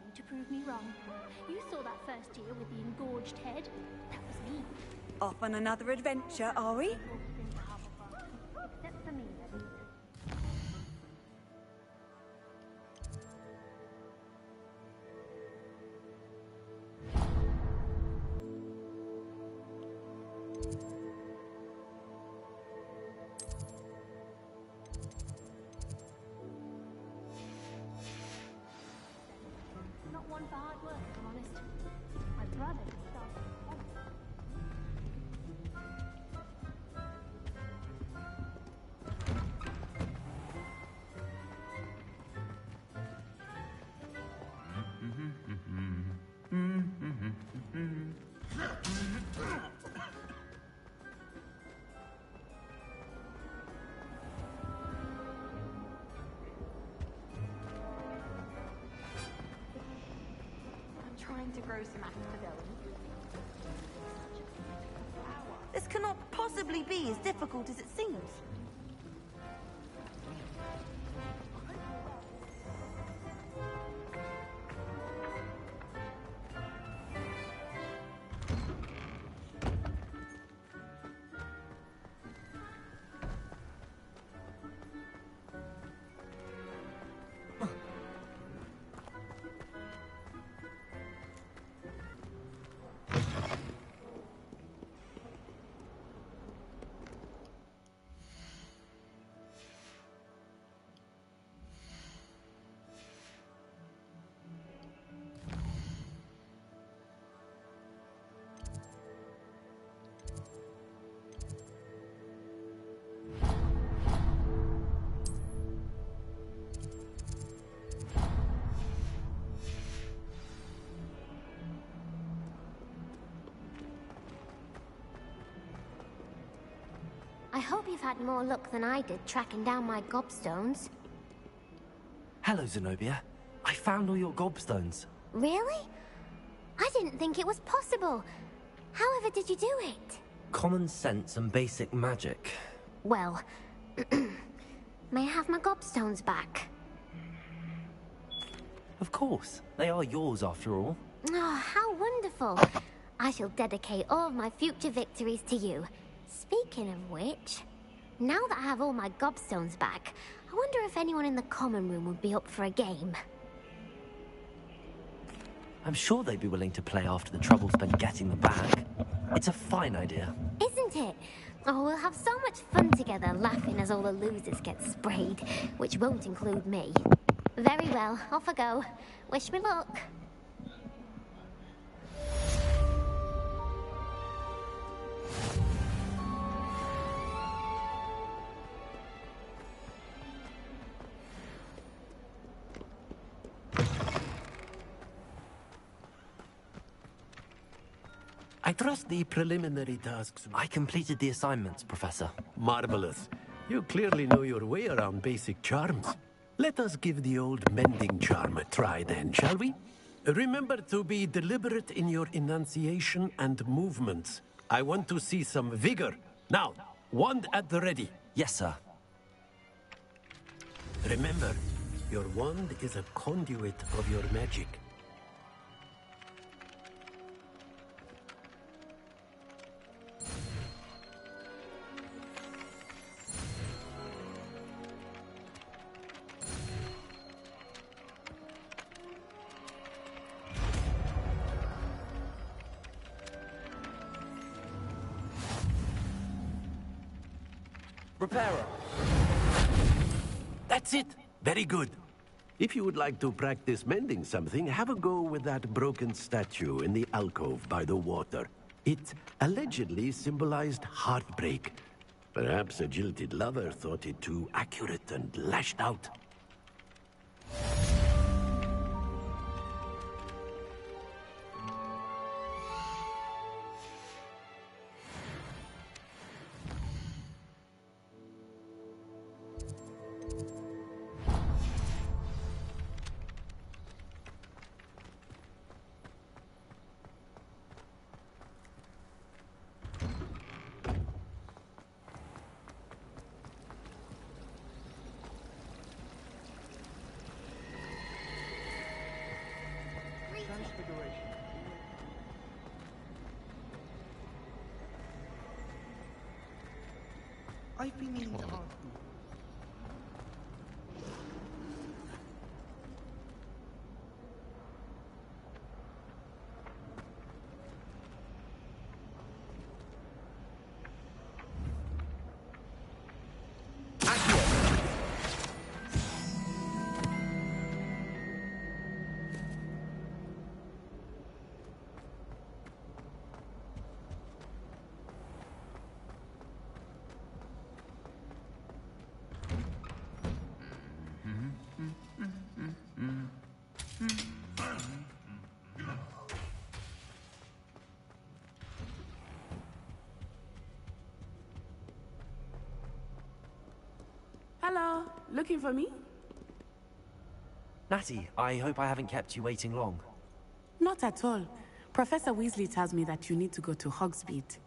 trying to prove me wrong. You saw that first year with the engorged head. That was me. Off on another adventure, are we? Except for me, that is. Not one for hard work, if I'm honest. My brother started off. Trying to grow some asphodel. This cannot possibly be as difficult as it seems. I hope you've had more luck than I did tracking down my gobstones. Hello, Zenobia. I found all your gobstones. Really? I didn't think it was possible. However did you do it? Common sense and basic magic. Well, may I have my gobstones back? Of course. They are yours after all. Oh, how wonderful. I shall dedicate all of my future victories to you. Speaking of which, now that I have all my gobstones back, I wonder if anyone in the common room would be up for a game. I'm sure they'd be willing to play after the trouble spent getting them back. It's a fine idea. Isn't it? Oh, we'll have so much fun together, laughing as all the losers get sprayed, which won't include me. Very well, off I go. Wish me luck. I trust the preliminary tasks. I completed the assignments, Professor. Marvelous. You clearly know your way around basic charms. Let us give the old mending charm a try then, shall we? Remember to be deliberate in your enunciation and movements. I want to see some vigor. Now, wand at the ready. Yes, sir. Remember, your wand is a conduit of your magic. Repairer. That's it. Very good. If you would like to practice mending something, have a go with that broken statue in the alcove by the water. It allegedly symbolized heartbreak. Perhaps a jilted lover thought it too accurate and lashed out. I've been meaning to ask you. Hello, looking for me? Natty, I hope I haven't kept you waiting long. Not at all. Professor Weasley tells me that you need to go to Hogsmeade.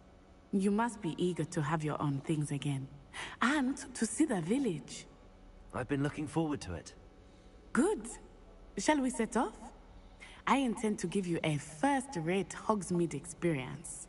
You must be eager to have your own things again. And to see the village. I've been looking forward to it. Good. Shall we set off? I intend to give you a first-rate Hogsmeade experience.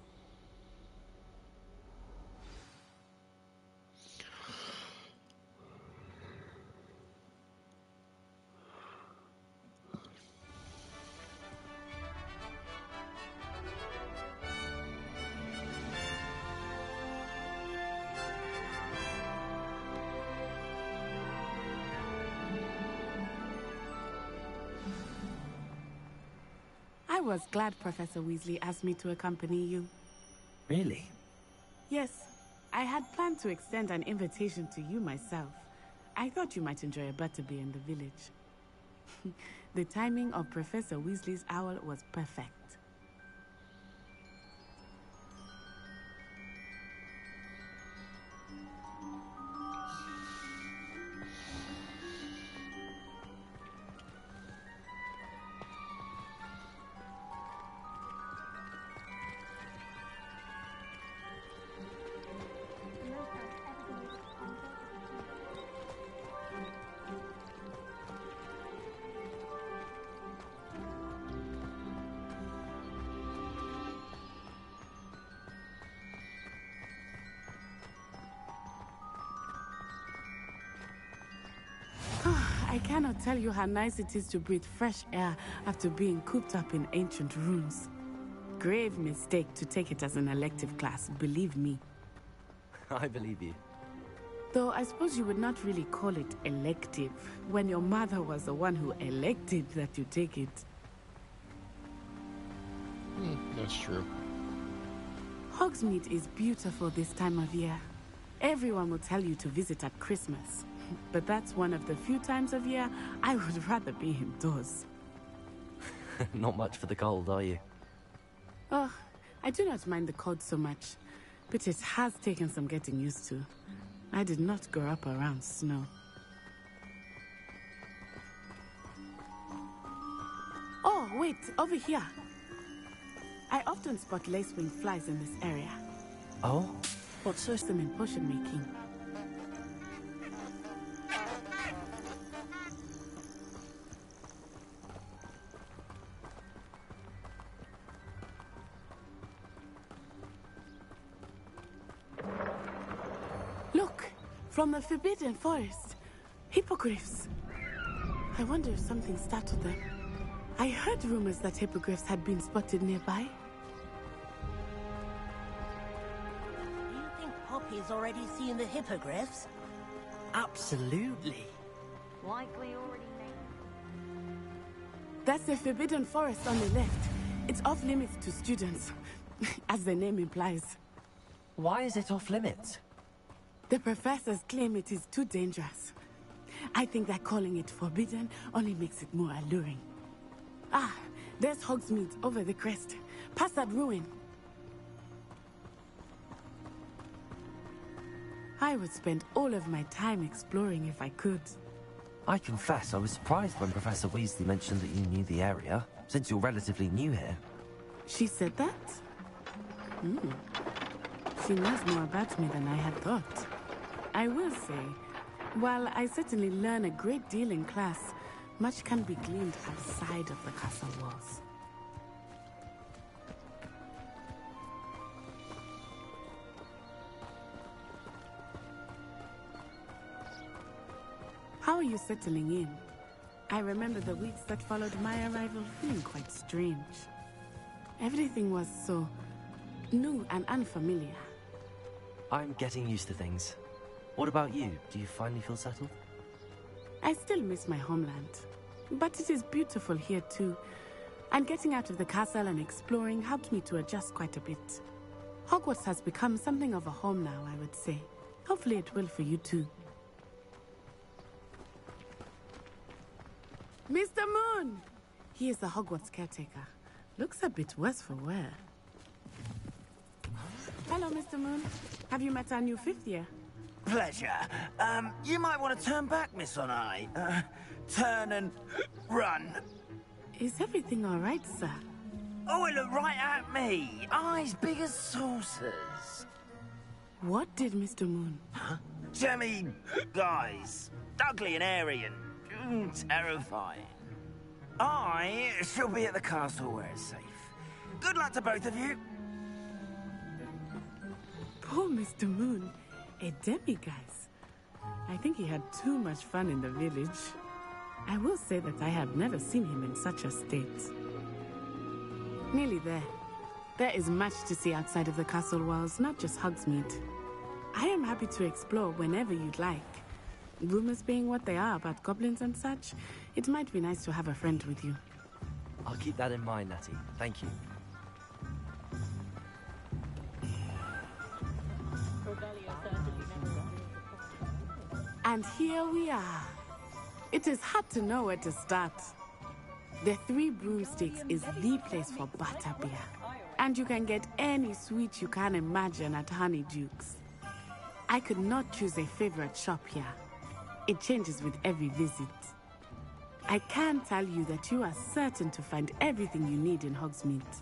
I was glad Professor Weasley asked me to accompany you. Really? Yes, I had planned to extend an invitation to you myself. I thought you might enjoy a butterbeer in the village. The timing of Professor Weasley's owl was perfect. I cannot tell you how nice it is to breathe fresh air after being cooped up in ancient ruins. Grave mistake to take it as an elective class, believe me. I believe you. Though I suppose you would not really call it elective, when your mother was the one who elected that you take it. That's true. Hogsmeade is beautiful this time of year. Everyone will tell you to visit at Christmas. But that's one of the few times of year I would rather be indoors. Not much for the cold, are you? Oh, I do not mind the cold so much, but it has taken some getting used to. I did not grow up around snow. Oh, wait, over here. I often spot lacewing flies in this area. Oh? What's so them in potion making? Look, from the Forbidden Forest. Hippogriffs. I wonder if something startled them. I heard rumors that hippogriffs had been spotted nearby. Do you think Poppy's already seen the hippogriffs? Absolutely. Likely already made. That's the Forbidden Forest on the left. It's off limits to students, as the name implies. Why is it off limits? The professors claim it is too dangerous. I think that calling it forbidden only makes it more alluring. Ah, there's Hogsmeade over the crest. Past that ruin. I would spend all of my time exploring if I could. I confess I was surprised when Professor Weasley mentioned that you knew the area, since you're relatively new here. She said that? She knows more about me than I had thought. I will say, while I certainly learn a great deal in class, much can be gleaned outside of the castle walls. How are you settling in? I remember the weeks that followed my arrival feeling quite strange. Everything was so new and unfamiliar. I'm getting used to things. What about you? Do you finally feel settled? I still miss my homeland, but it is beautiful here too. And getting out of the castle and exploring helped me to adjust quite a bit. Hogwarts has become something of a home now, I would say. Hopefully it will for you too. Mr. Moon! He is the Hogwarts caretaker. Looks a bit worse for wear. Hello, Mr. Moon. Have you met our new 5th year? Pleasure. You might want to turn back, Miss Onai. Turn and run. Is everything all right, sir? Oh, it looked right at me. Eyes big as saucers. What did Mr. Moon? Jemmy guys. Ugly and airy and terrifying. I shall be at the castle where it's safe. Good luck to both of you. Poor Mr. Moon. A demiguise. I think he had too much fun in the village. I will say that I have never seen him in such a state. Nearly there. There is much to see outside of the castle walls, not just Hogsmeade. I am happy to explore whenever you'd like. Rumors being what they are about goblins and such, it might be nice to have a friend with you. I'll keep that in mind, Natty. Thank you. And here we are. It is hard to know where to start. The Three Broomsticks is the place for butterbeer. And you can get any sweet you can imagine at Honeydukes. I could not choose a favorite shop here. It changes with every visit. I can tell you that you are certain to find everything you need in Hogsmeade.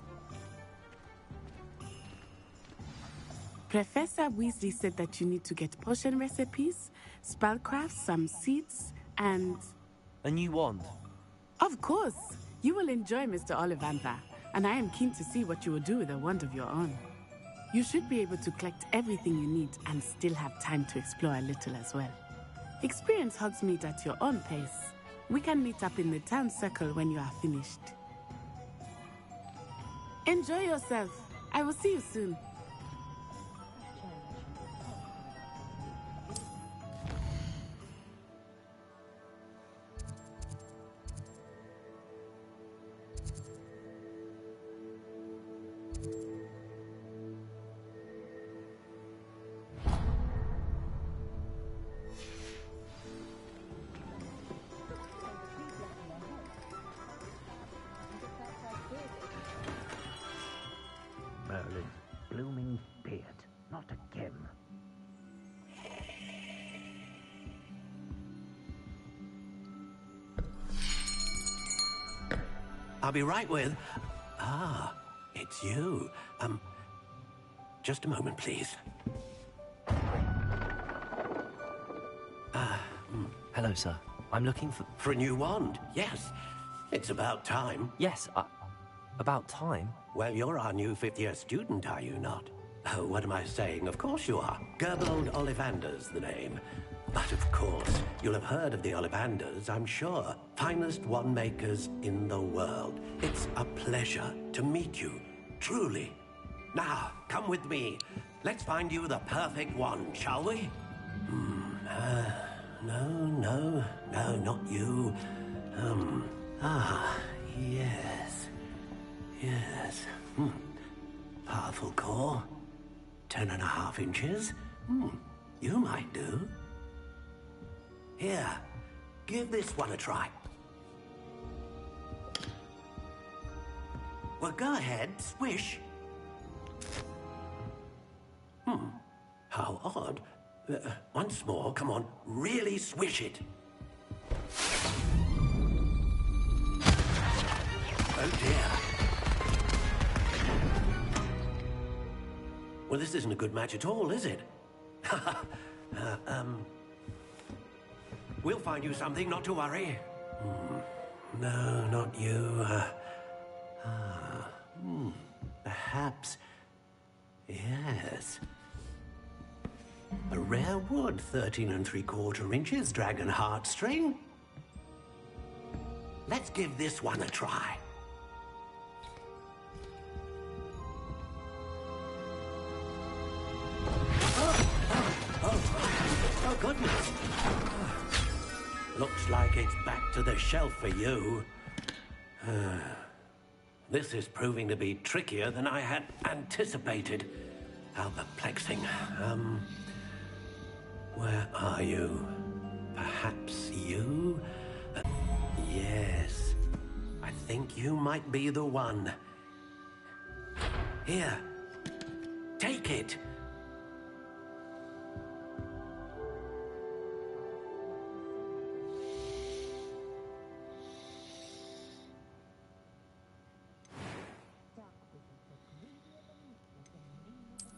Professor Weasley said that you need to get potion recipes, spellcraft, some seeds, and... A new wand? Of course! You will enjoy Mr. Ollivander, and I am keen to see what you will do with a wand of your own. You should be able to collect everything you need and still have time to explore a little as well. Experience Hogsmeade at your own pace. We can meet up in the town circle when you are finished. Enjoy yourself. I will see you soon. Merlin's blooming beard, not a gem. I'll be right with... Ah, it's you. Just a moment, please. Hello, sir. I'm looking for... For a new wand, yes. It's about time. Yes, about time? Well, you're our new 5th-year student, are you not? Oh, what am I saying? Of course you are. Gerbold Ollivander's the name. But of course, you'll have heard of the Ollivanders, I'm sure. Finest wand makers in the world. It's a pleasure to meet you, truly. Now, come with me. Let's find you the perfect wand, shall we? No, not you. Yes. Powerful core. 10.5 inches. You might do. Here, give this one a try. Well, go ahead, swish. How odd. Once more, come on, really swish it. Oh dear. Well, this isn't a good match at all, is it? We'll find you something, not to worry. No, not you. Perhaps... Yes. A rare wood, 13 3/4 inches, dragon heartstring. Let's give this one a try. Oh, goodness. Looks like it's back to the shelf for you. This is proving to be trickier than I had anticipated. How perplexing. Where are you? Perhaps you? Yes. I think you might be the one. Here. Take it.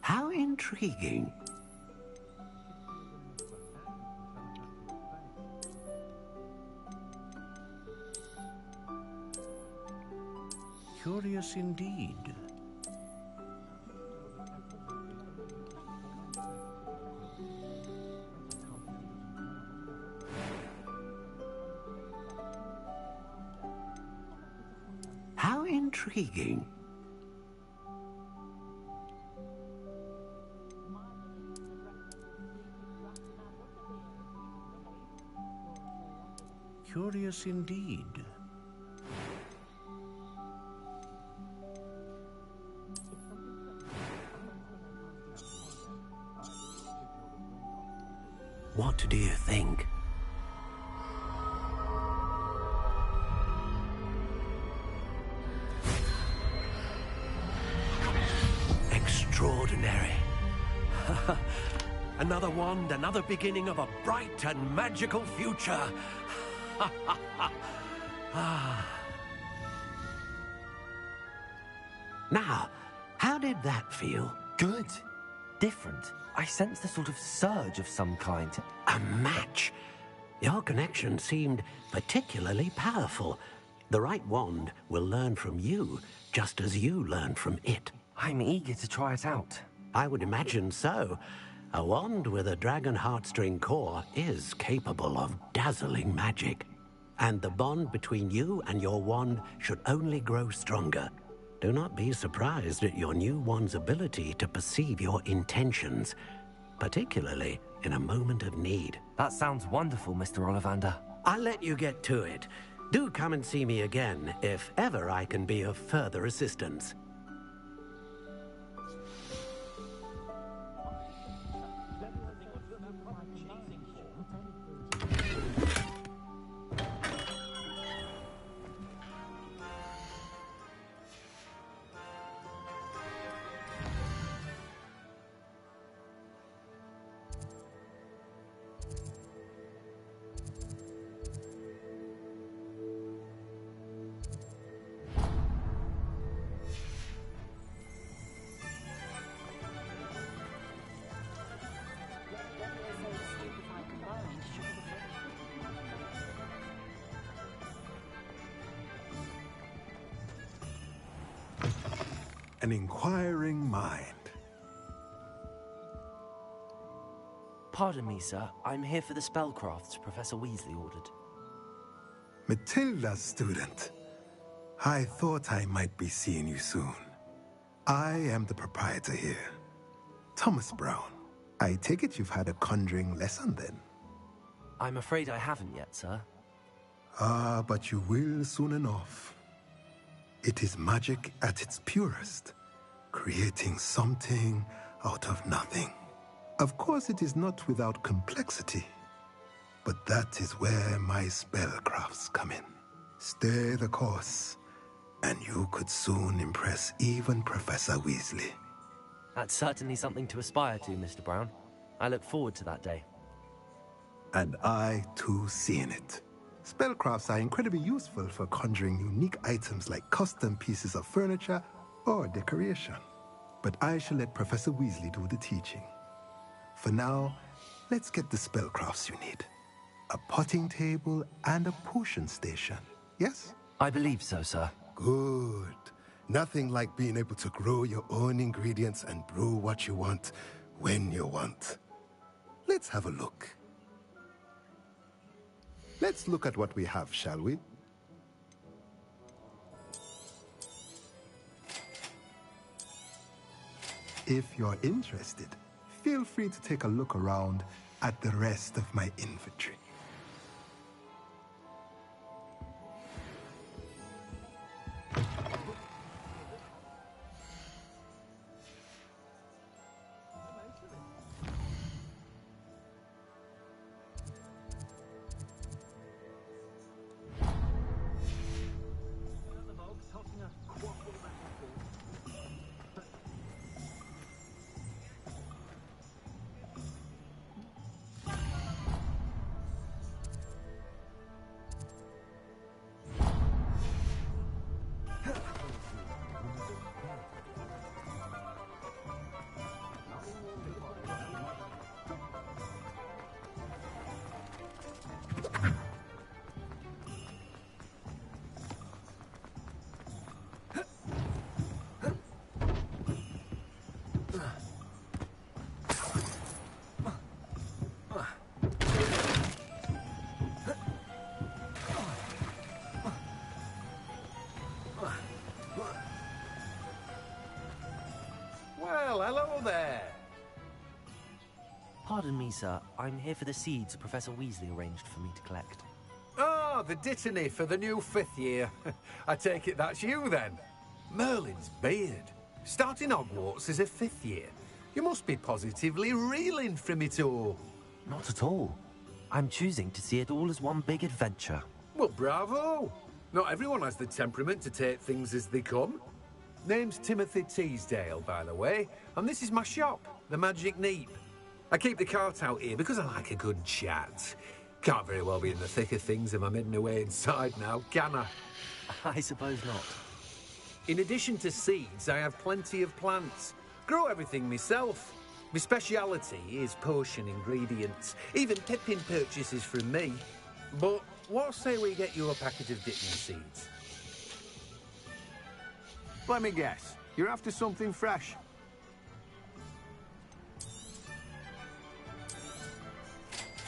How intriguing. Curious indeed. How intriguing. Curious indeed. What do you think? Extraordinary. Another wand, another beginning of a bright and magical future. Now, how did that feel? Good. Different. I sensed a sort of surge of some kind. A match. Your connection seemed particularly powerful. The right wand will learn from you, just as you learn from it. I'm eager to try it out. I would imagine so. A wand with a dragon heartstring core is capable of dazzling magic. And the bond between you and your wand should only grow stronger. Do not be surprised at your new wand's ability to perceive your intentions, particularly in a moment of need. That sounds wonderful, Mr. Ollivander. I'll let you get to it. Do come and see me again if ever I can be of further assistance. An inquiring mind. Pardon me, sir. I'm here for the spellcrafts Professor Weasley ordered. Matilda's student. I thought I might be seeing you soon. I am the proprietor here, Thomas Brown. I take it you've had a conjuring lesson then? I'm afraid I haven't yet, sir. Ah, but you will soon enough. It is magic at its purest, creating something out of nothing. Of course, it is not without complexity, but that is where my spellcrafts come in. Stay the course, and you could soon impress even Professor Weasley. That's certainly something to aspire to, Mr. Brown. I look forward to that day. And I, too, seeing it. Spellcrafts are incredibly useful for conjuring unique items like custom pieces of furniture or decoration. But I shall let Professor Weasley do the teaching. For now, let's get the spellcrafts you need. A potting table and a potion station, yes? I believe so, sir. Good. Nothing like being able to grow your own ingredients and brew what you want when you want. Let's have a look. Let's look at what we have, shall we? If you're interested, feel free to take a look around at the rest of my inventory. Well, hello there. Pardon me, sir. I'm here for the seeds Professor Weasley arranged for me to collect. Oh, the dittany for the new 5th year. I take it that's you, then. Merlin's beard. Starting Hogwarts as a 5th year. You must be positively reeling from it all. Not at all. I'm choosing to see it all as one big adventure. Well, bravo. Not everyone has the temperament to take things as they come. Name's Timothy Teasdale, by the way, and this is my shop, the Magic Neep. I keep the cart out here because I like a good chat. Can't very well be in the thick of things if I'm hidden away inside now, can I? I suppose not. In addition to seeds, I have plenty of plants. Grow everything myself. My speciality is potion ingredients. Even Pippin purchases from me. But what say we get you a packet of dipping seeds? Let me guess. You're after something fresh.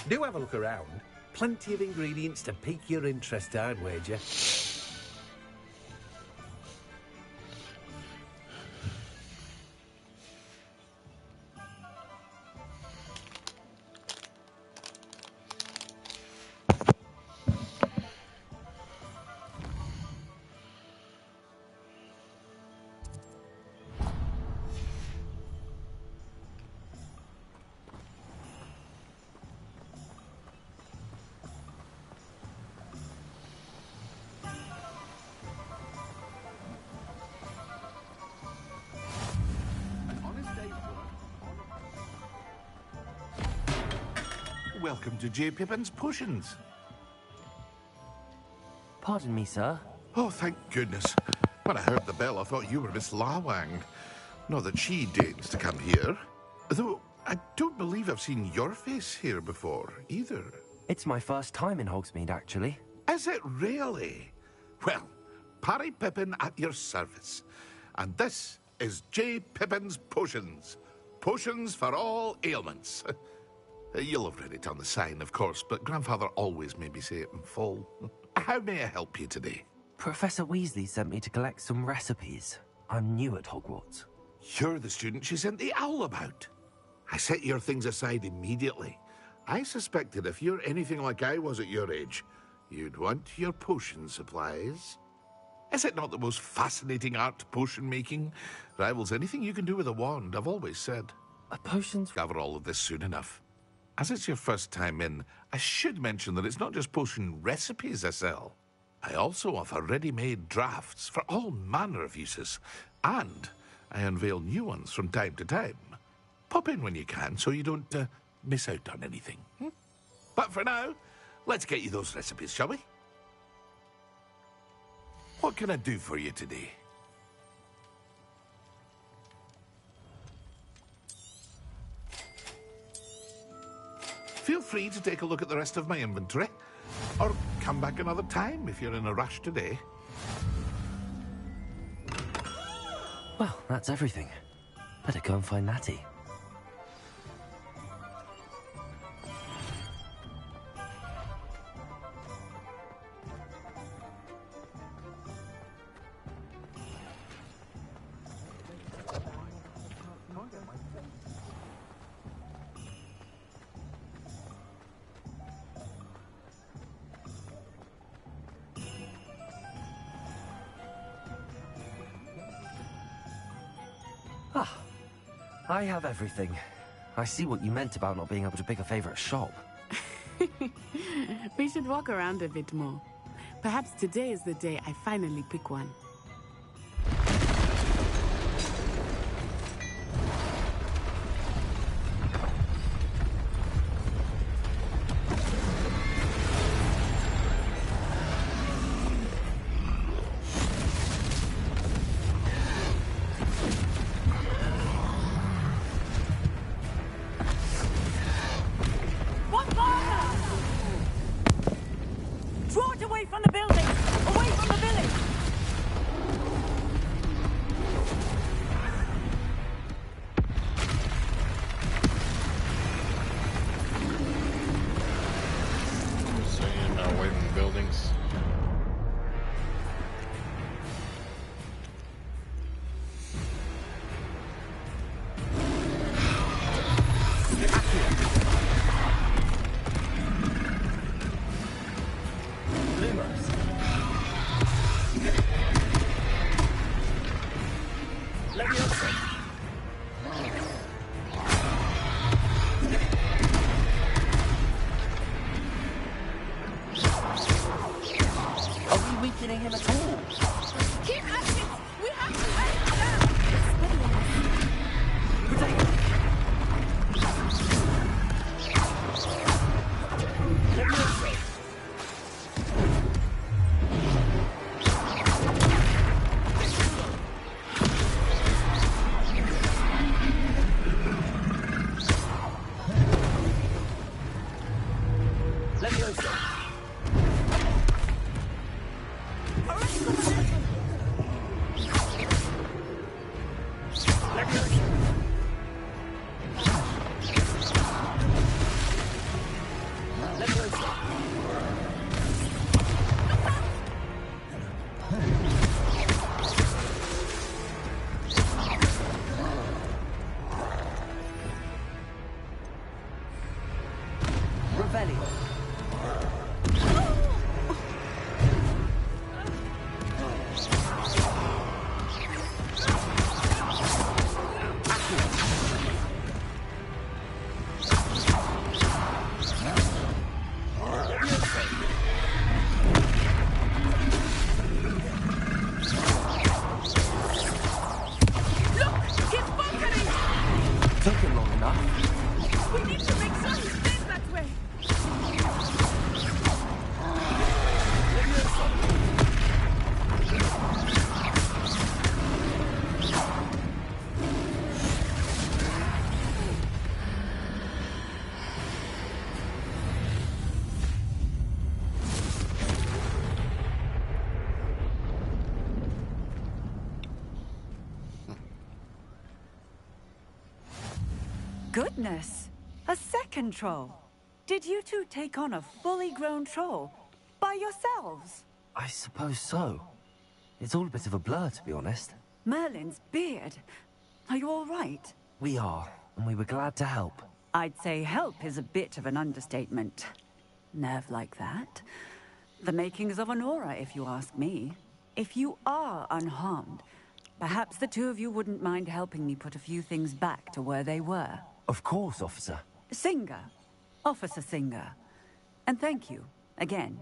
Do have a look around. Plenty of ingredients to pique your interest, I'd wager. Welcome to J. Pippin's Potions. Pardon me, sir. Oh, thank goodness. When I heard the bell, I thought you were Miss Lawang. Not that she deigns to come here. Though, I don't believe I've seen your face here before, either. It's my first time in Hogsmeade, actually. Is it really? Well, Parry Pippin at your service. And this is J. Pippin's Potions. Potions for all ailments. You'll have read it on the sign, of course, but Grandfather always made me say it in full. How may I help you today? Professor Weasley sent me to collect some recipes. I'm new at Hogwarts. You're the student she sent the owl about. I set your things aside immediately. I suspected if you're anything like I was at your age, you'd want your potion supplies. Is it not the most fascinating art, potion making? Rivals anything you can do with a wand, I've always said. Potions? Cover all of this soon enough. As it's your first time in, I should mention that it's not just potion recipes I sell. I also offer ready-made drafts for all manner of uses, and I unveil new ones from time to time. Pop in when you can so you don't miss out on anything. But for now, let's get you those recipes, shall we? What can I do for you today? Feel free to take a look at the rest of my inventory, or come back another time if you're in a rush today. Well, that's everything. Better go and find Natty. I have everything. I see what you meant about not being able to pick a favorite shop. We should walk around a bit more. Perhaps today is the day I finally pick one. Goodness! A second troll! Did you two take on a fully grown troll? By yourselves? I suppose so. It's all a bit of a blur, to be honest. Merlin's beard. Are you all right? We are, and we were glad to help. I'd say help is a bit of an understatement. Nerve like that. The makings of an aura, if you ask me. If you are unharmed, perhaps the two of you wouldn't mind helping me put a few things back to where they were. Of course, officer. Singer. Officer Singer. And thank you, again.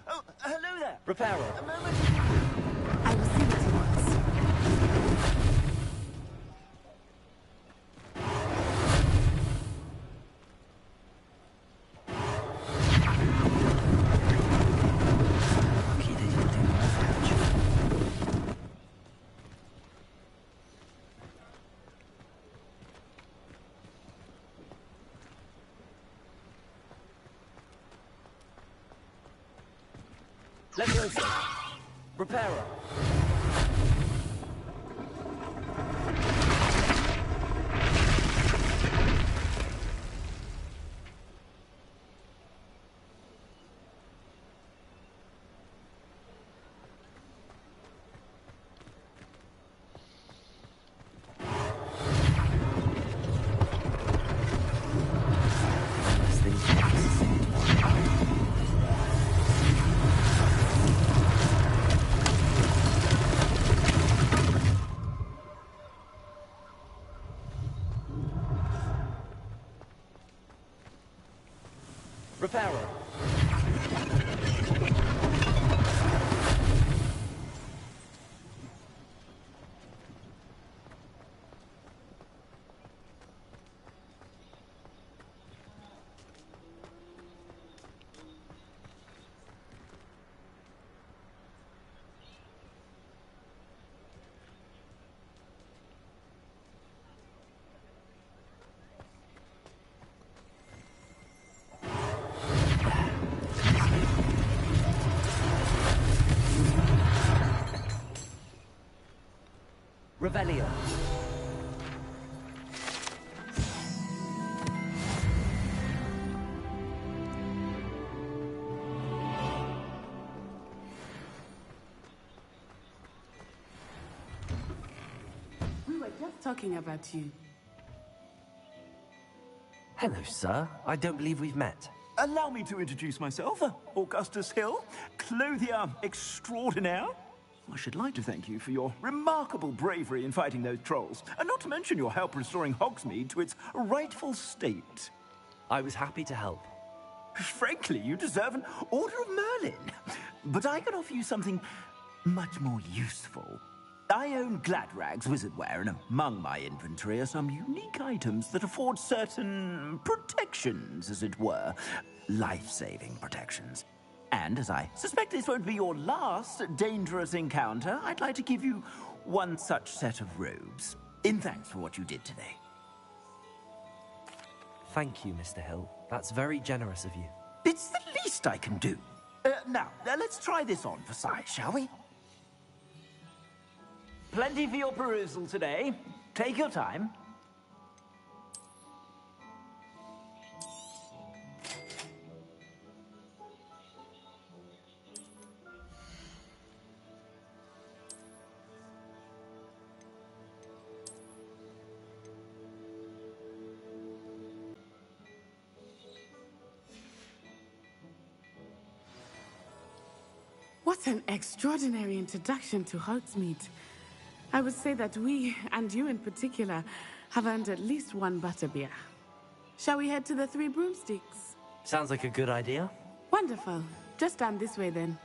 Oh, hello there. Reparo. A moment. I will see what he wants. Leviosa. Reparo. Reparo. Revelio. We were just talking about you. Hello, sir. I don't believe we've met. Allow me to introduce myself, Augustus Hill, clothier extraordinaire. I should like to thank you for your remarkable bravery in fighting those trolls, and not to mention your help restoring Hogsmeade to its rightful state. I was happy to help. Frankly, you deserve an Order of Merlin. But I can offer you something much more useful. I own Gladrags Wizardwear, and among my inventory are some unique items that afford certain protections, as it were. Life-saving protections. And as I suspect this won't be your last dangerous encounter, I'd like to give you one such set of robes, in thanks for what you did today. Thank you, Mr. Hill. That's very generous of you. It's the least I can do. Now, let's try this on for size, shall we? Plenty for your perusal today. Take your time. What an extraordinary introduction to Hogsmeade. I would say that we, and you in particular, have earned at least one butterbeer. Shall we head to the Three Broomsticks? Sounds like a good idea. Wonderful. Just stand this way then.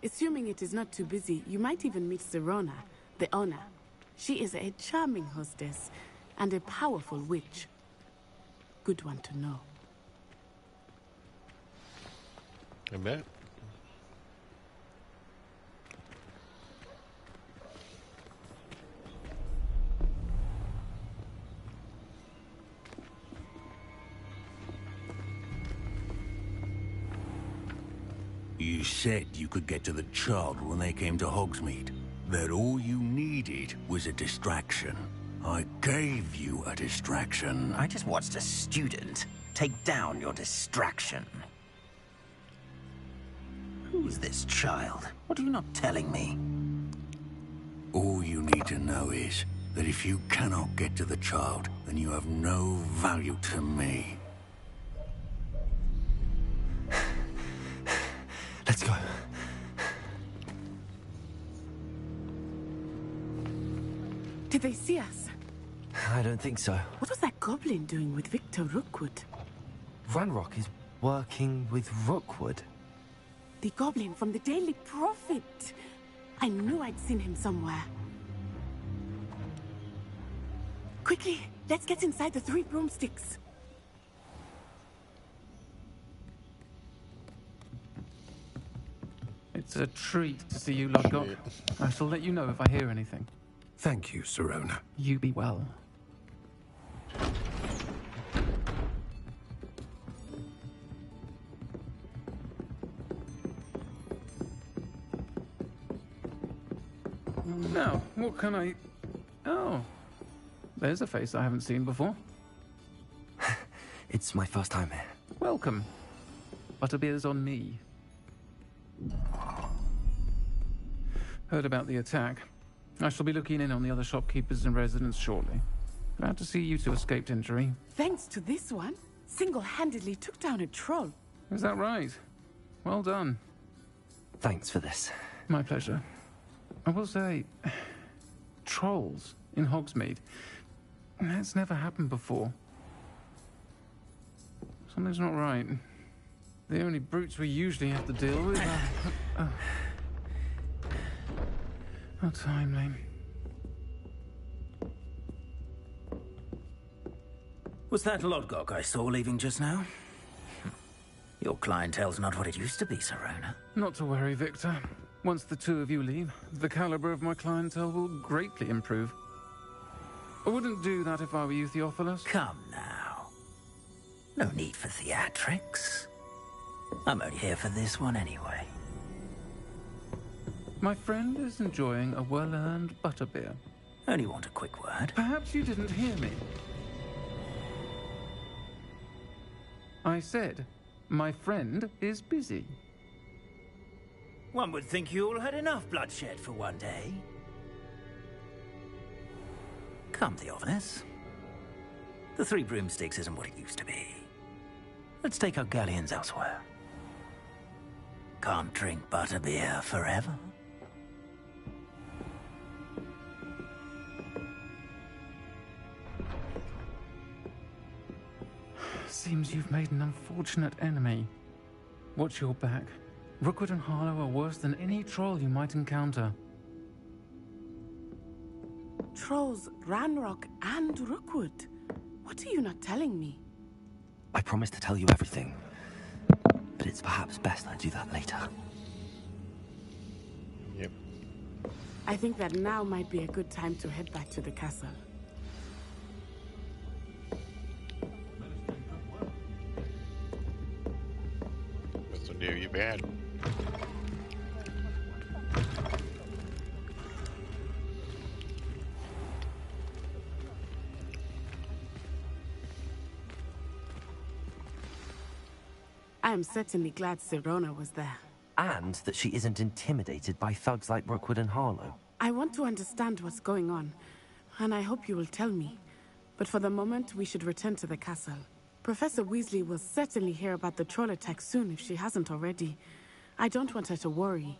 Assuming it is not too busy, you might even meet Sirona, the owner. She is a charming hostess and a powerful witch. Good one to know. I bet. You said you could get to the child when they came to Hogsmeade. That all you needed was a distraction. I gave you a distraction. I just watched a student take down your distraction. Who's this child? What are you not telling me? All you need to know is that if you cannot get to the child, then you have no value to me. Let's go. Did they see us? I don't think so. What was that goblin doing with Victor Rookwood? Ranrock is working with Rookwood. The goblin from the Daily Prophet. I knew I'd seen him somewhere. Quickly, let's get inside the Three Broomsticks. It's a treat to see you, Lodgok. I shall let you know if I hear anything. Thank you, Sirona. You be well. What can I... Oh. There's a face I haven't seen before. It's my first time here. Welcome. Butterbeer's on me. Heard about the attack. I shall be looking in on the other shopkeepers and residents shortly. Glad to see you two escaped injury. Thanks to this one, single-handedly took down a troll. Is that right? Well done. Thanks for this. My pleasure. I will say, trolls in Hogsmeade. That's never happened before. Something's not right. The only brutes we usually have to deal with are timely. Was that Lodgok I saw leaving just now? Your clientele's not what it used to be, Sirona. Not to worry, Victor. Once the two of you leave, the caliber of my clientele will greatly improve. I wouldn't do that if I were you, Theophilus. Come now. No need for theatrics. I'm only here for this one anyway. My friend is enjoying a well-earned butterbeer. Only want a quick word. Perhaps you didn't hear me. I said, my friend is busy. One would think you all had enough bloodshed for one day. Come, Theophilus. The Three Broomsticks isn't what it used to be. Let's take our galleons elsewhere. Can't drink butterbeer forever. Seems you've made an unfortunate enemy. Watch your back. Rookwood and Harlow are worse than any troll you might encounter. Trolls, Ranrock, and Rookwood. What are you not telling me? I promised to tell you everything, but it's perhaps best I do that later. Yep. I think that now might be a good time to head back to the castle. What's new you bad? I am certainly glad Sirona was there. And that she isn't intimidated by thugs like Rookwood and Harlow. I want to understand what's going on, and I hope you will tell me. But for the moment, we should return to the castle. Professor Weasley will certainly hear about the troll attack soon if she hasn't already. I don't want her to worry.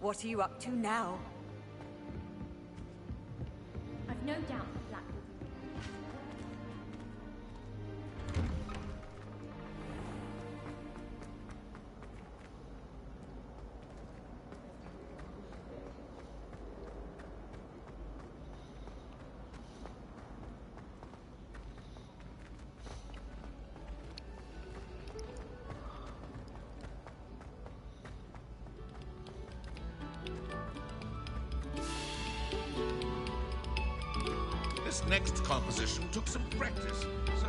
What are you up to now? I've no doubt that Black will be This next composition took some practice, so...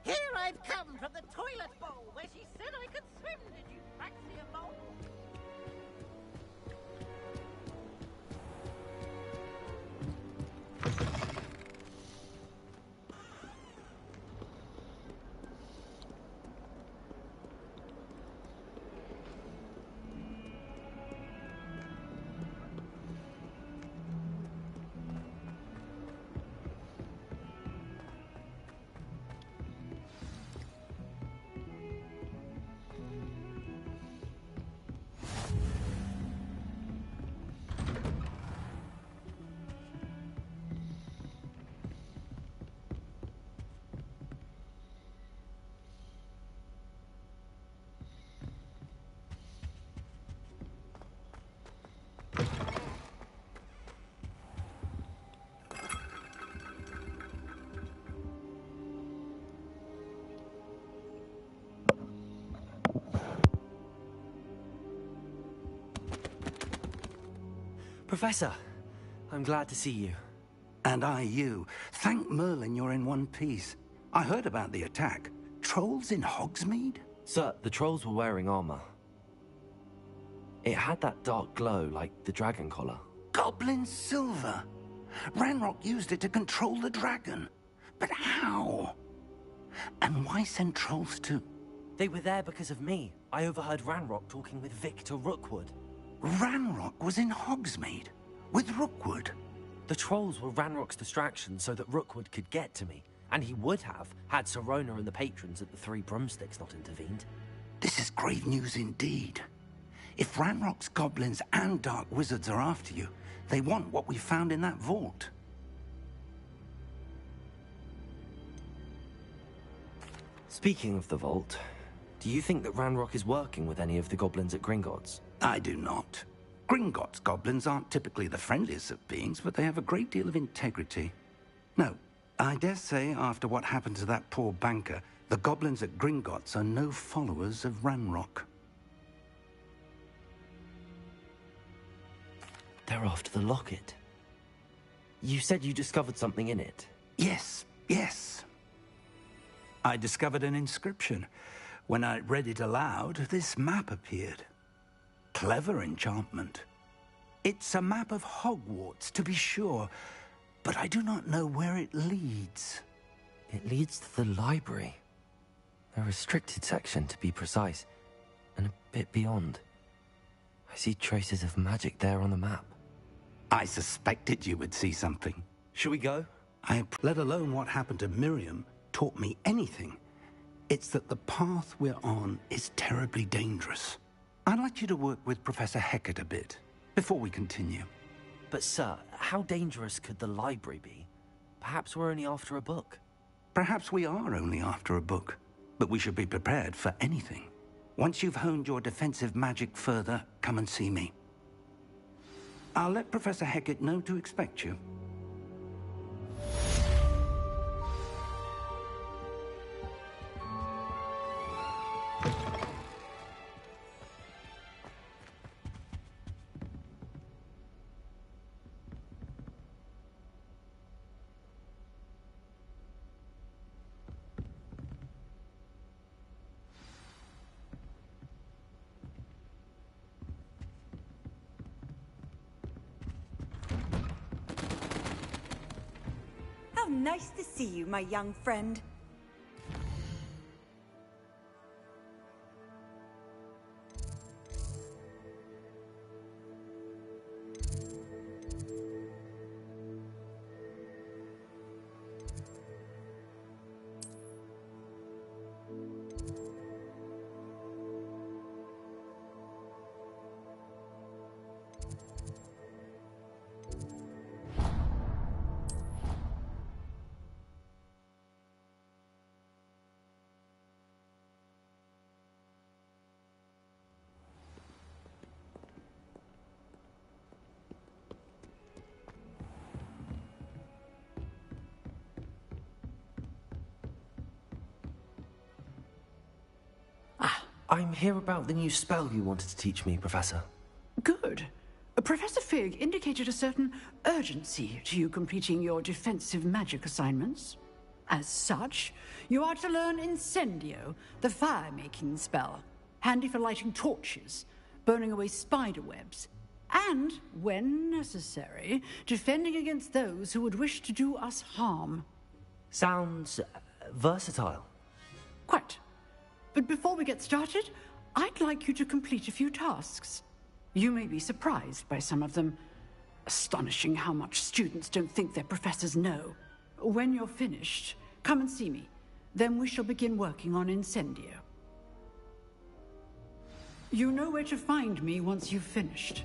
Here I've come from the toilet bowl where she said I could swim. Did you fancy a bowl? Professor, I'm glad to see you. And I you. Thank Merlin you're in one piece. I heard about the attack. Trolls in Hogsmeade? Sir, the trolls were wearing armor. It had that dark glow like the dragon collar. Goblin silver. Ranrock used it to control the dragon. But how? And why send trolls to... They were there because of me. I overheard Ranrock talking with Victor Rookwood. Ranrock was in Hogsmeade? With Rookwood? The trolls were Ranrock's distraction so that Rookwood could get to me. And he would have, had Sirona and the patrons at the Three Broomsticks not intervened. This is grave news indeed. If Ranrock's goblins and dark wizards are after you, they want what we found in that vault. Speaking of the vault, do you think that Ranrock is working with any of the goblins at Gringotts? I do not. Gringotts goblins aren't typically the friendliest of beings, but they have a great deal of integrity. No, I dare say after what happened to that poor banker, the goblins at Gringotts are no followers of Ranrock. They're after the locket. You said you discovered something in it. Yes, yes. I discovered an inscription. When I read it aloud, this map appeared. Clever enchantment. It's a map of Hogwarts, to be sure, but I do not know where it leads. It leads to the library. A restricted section, to be precise, and a bit beyond. I see traces of magic there on the map. I suspected you would see something. Shall we go? Let alone what happened to Miriam, taught me anything. It's that the path we're on is terribly dangerous. I'd like you to work with Professor Hecat a bit, before we continue. But sir, how dangerous could the library be? Perhaps we're only after a book. Perhaps we are only after a book, but we should be prepared for anything. Once you've honed your defensive magic further, come and see me. I'll let Professor Hecat know to expect you. Nice to see you, my young friend. I'm here about the new spell you wanted to teach me, Professor. Good. Professor Fig indicated a certain urgency to you completing your defensive magic assignments. As such, you are to learn Incendio, the fire-making spell, handy for lighting torches, burning away spider webs, and, when necessary, defending against those who would wish to do us harm. Sounds versatile. Quite. But before we get started, I'd like you to complete a few tasks. You may be surprised by some of them. Astonishing how much students don't think their professors know. When you're finished, come and see me. Then we shall begin working on Incendio. You know where to find me once you've finished.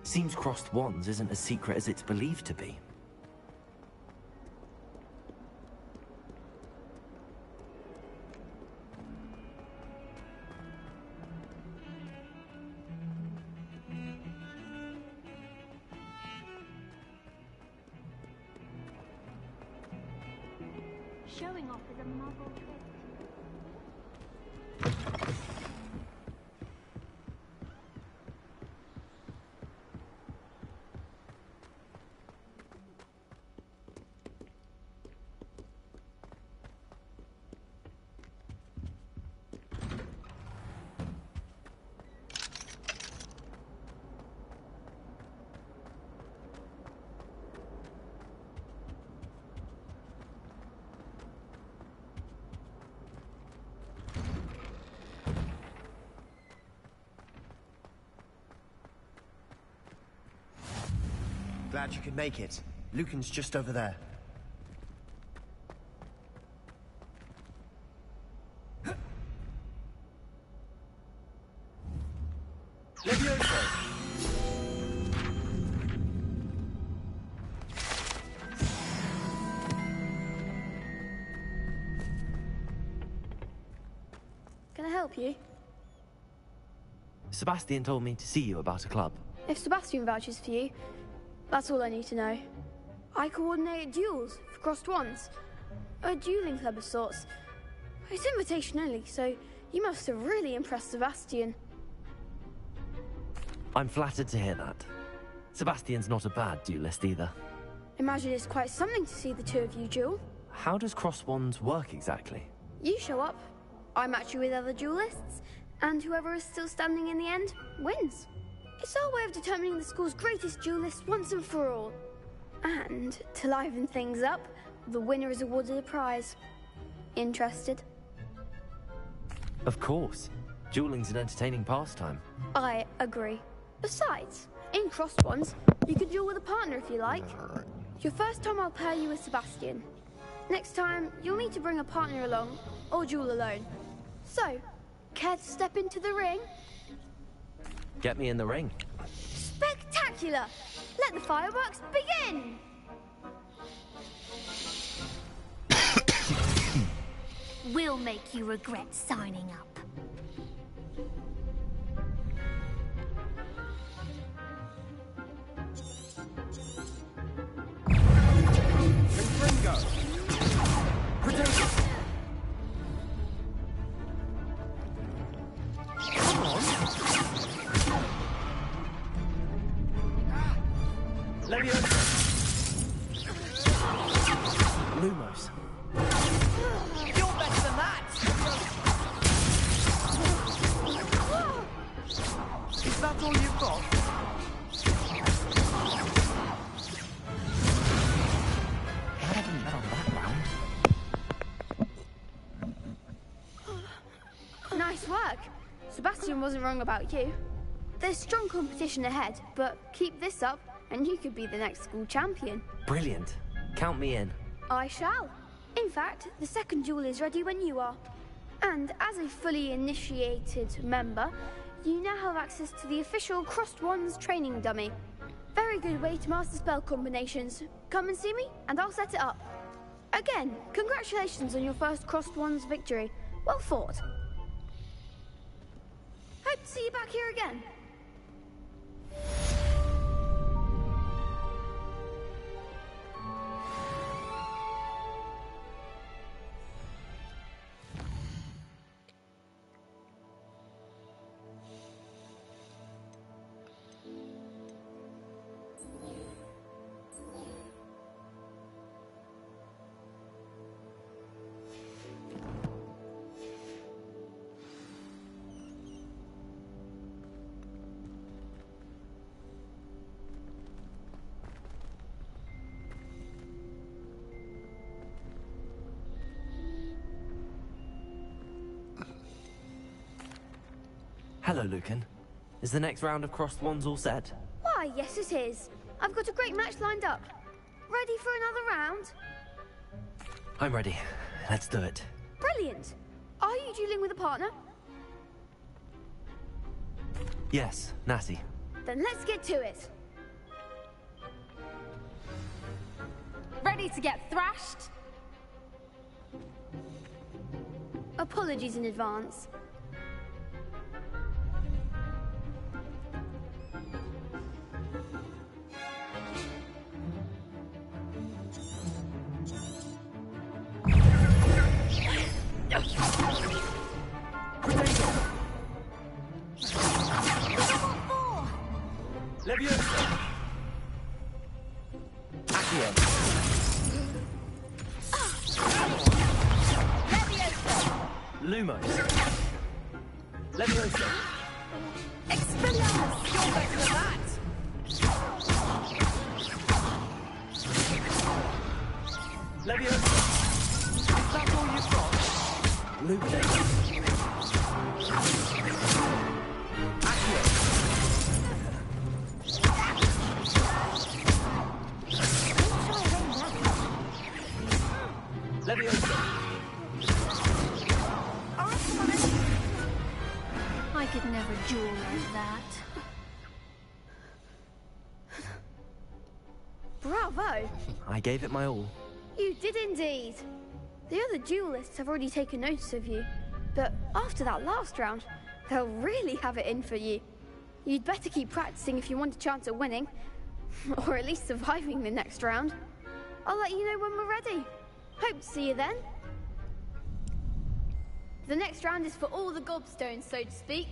Seems crossed wands isn't as secret as it's believed to be. Showing off is a muzzle trick. Glad you could make it. Lucan's just over there. Levioso! Can I help you? Sebastian told me to see you about a club. If Sebastian vouches for you, that's all I need to know. I coordinate duels for crossed wands. A dueling club of sorts. It's invitation only, so you must have really impressed Sebastian. I'm flattered to hear that. Sebastian's not a bad duelist either. Imagine it's quite something to see the two of you duel. How does crossed wands work exactly? You show up, I match you with other duelists, and whoever is still standing in the end wins. It's our way of determining the school's greatest duelist once and for all. And, to liven things up, the winner is awarded a prize. Interested? Of course. Dueling's an entertaining pastime. I agree. Besides, in crossed wands, you can duel with a partner if you like. Your first time I'll pair you with Sebastian. Next time, you'll need to bring a partner along, or duel alone. So, care to step into the ring? Get me in the ring. Spectacular! Let the fireworks begin! We'll make you regret signing up. Confringo! Predator! Come on! Leviosa! Lumos. You're better than that! Is that all you've got? Nice work. Sebastian wasn't wrong about you. There's strong competition ahead, but keep this up and you could be the next school champion. Brilliant. Count me in. I shall. In fact, the second duel is ready when you are. And as a fully initiated member, you now have access to the official Crossed Wands training dummy. Very good way to master spell combinations. Come and see me, and I'll set it up. Again, congratulations on your first Crossed Wands victory. Well fought. Hope to see you back here again. Hello, Lucan. Is the next round of Crossed Wands all set? Why, yes it is. I've got a great match lined up. Ready for another round? I'm ready. Let's do it. Brilliant. Are you dueling with a partner? Yes, Natty. Then let's get to it. Ready to get thrashed? Apologies in advance. Leviosa! Accio! Lumos! Leviosa! Expelliarmus! You're better than that! Leviosa! Is that all you've got? Lucan! Accio! Leviosa! I could never duel like that. Bravo! I gave it my all. You did indeed. The other duelists have already taken notice of you, but after that last round, they'll really have it in for you. You'd better keep practicing if you want a chance at winning, or at least surviving the next round. I'll let you know when we're ready. Hope to see you then. The next round is for all the gobstones, so to speak.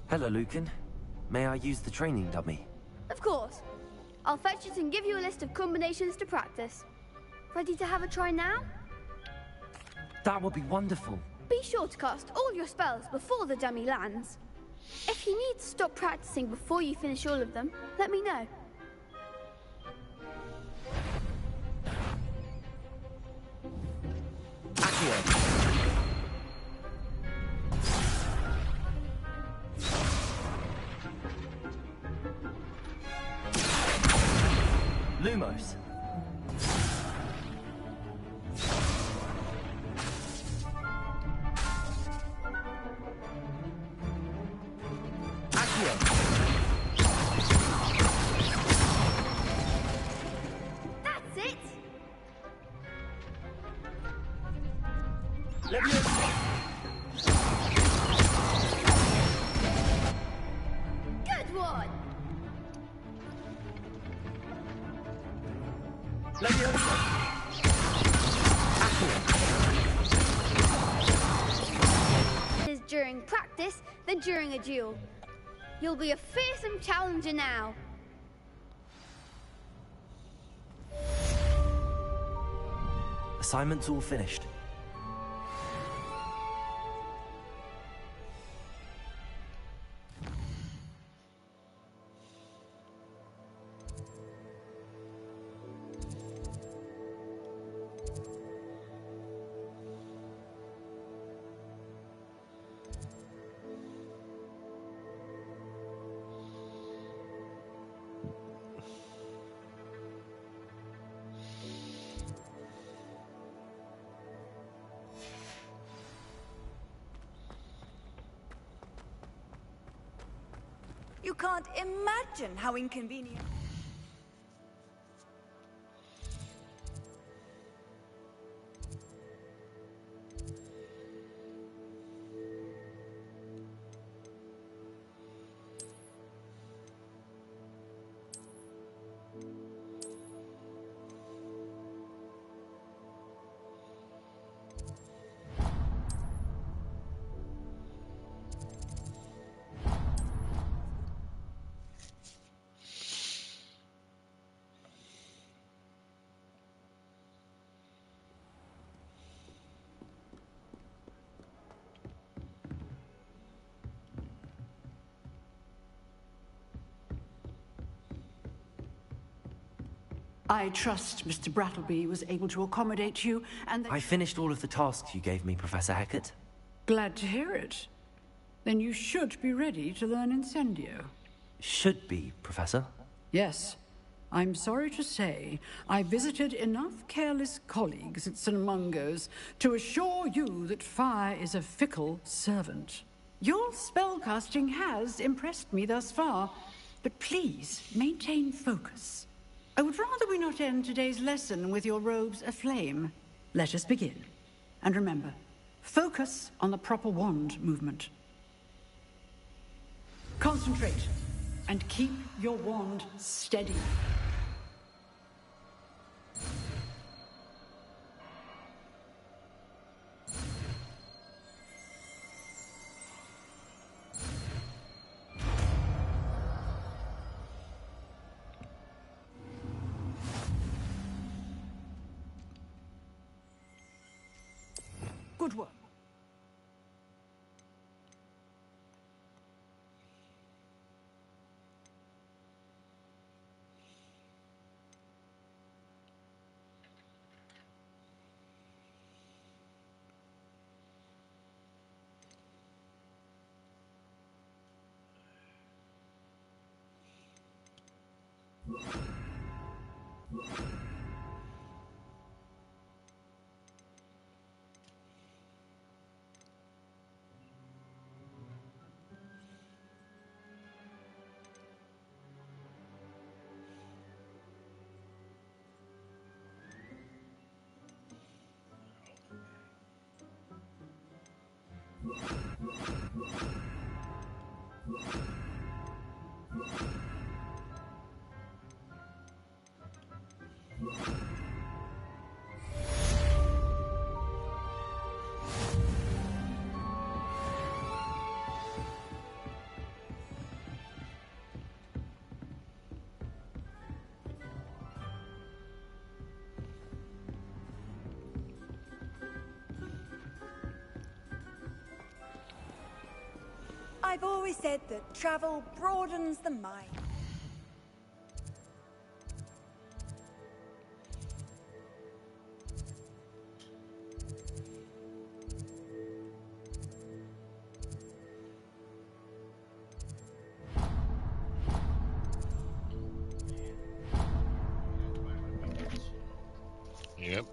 Hello, Lucan. May I use the training dummy? Of course. I'll fetch it and give you a list of combinations to practice. Ready to have a try now? That would be wonderful. Be sure to cast all your spells before the dummy lands. If you need to stop practicing before you finish all of them, let me know. Accio! Lumos! Accio! That's it! Leviosa! Good one! Leviosa! It is during practice than during a duel. You'll be a fearsome challenger now. Assignment's all finished. You can't imagine how inconvenient. I trust Mr. Brattleby was able to accommodate you, and that... I finished all of the tasks you gave me, Professor Hecat. Glad to hear it. Then you should be ready to learn Incendio. Should be, Professor. Yes. I'm sorry to say, I visited enough careless colleagues at St. Mungo's to assure you that fire is a fickle servant. Your spellcasting has impressed me thus far, but please maintain focus. I would rather we not end today's lesson with your robes aflame. Let us begin. And remember, focus on the proper wand movement. Concentrate, and keep your wand steady. Good work. I've always said that travel broadens the mind. Yep.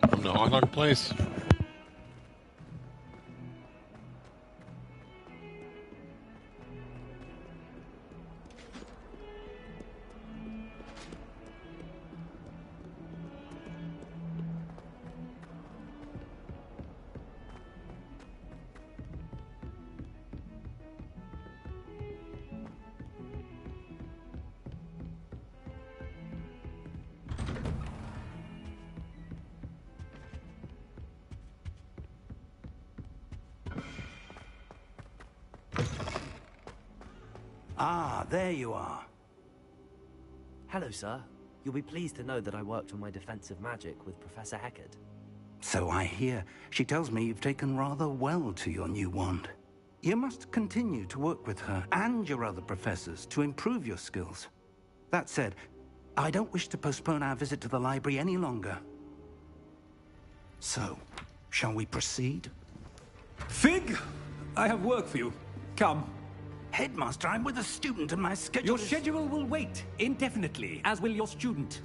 From the Hog place. Ah, there you are. Hello, sir. You'll be pleased to know that I worked on my defensive magic with Professor Heckard. So I hear. She tells me you've taken rather well to your new wand. You must continue to work with her and your other professors to improve your skills. That said, I don't wish to postpone our visit to the library any longer. So, shall we proceed? Fig! I have work for you. Come. Headmaster, I'm with a student and my schedule Your schedule will wait indefinitely, as will your student.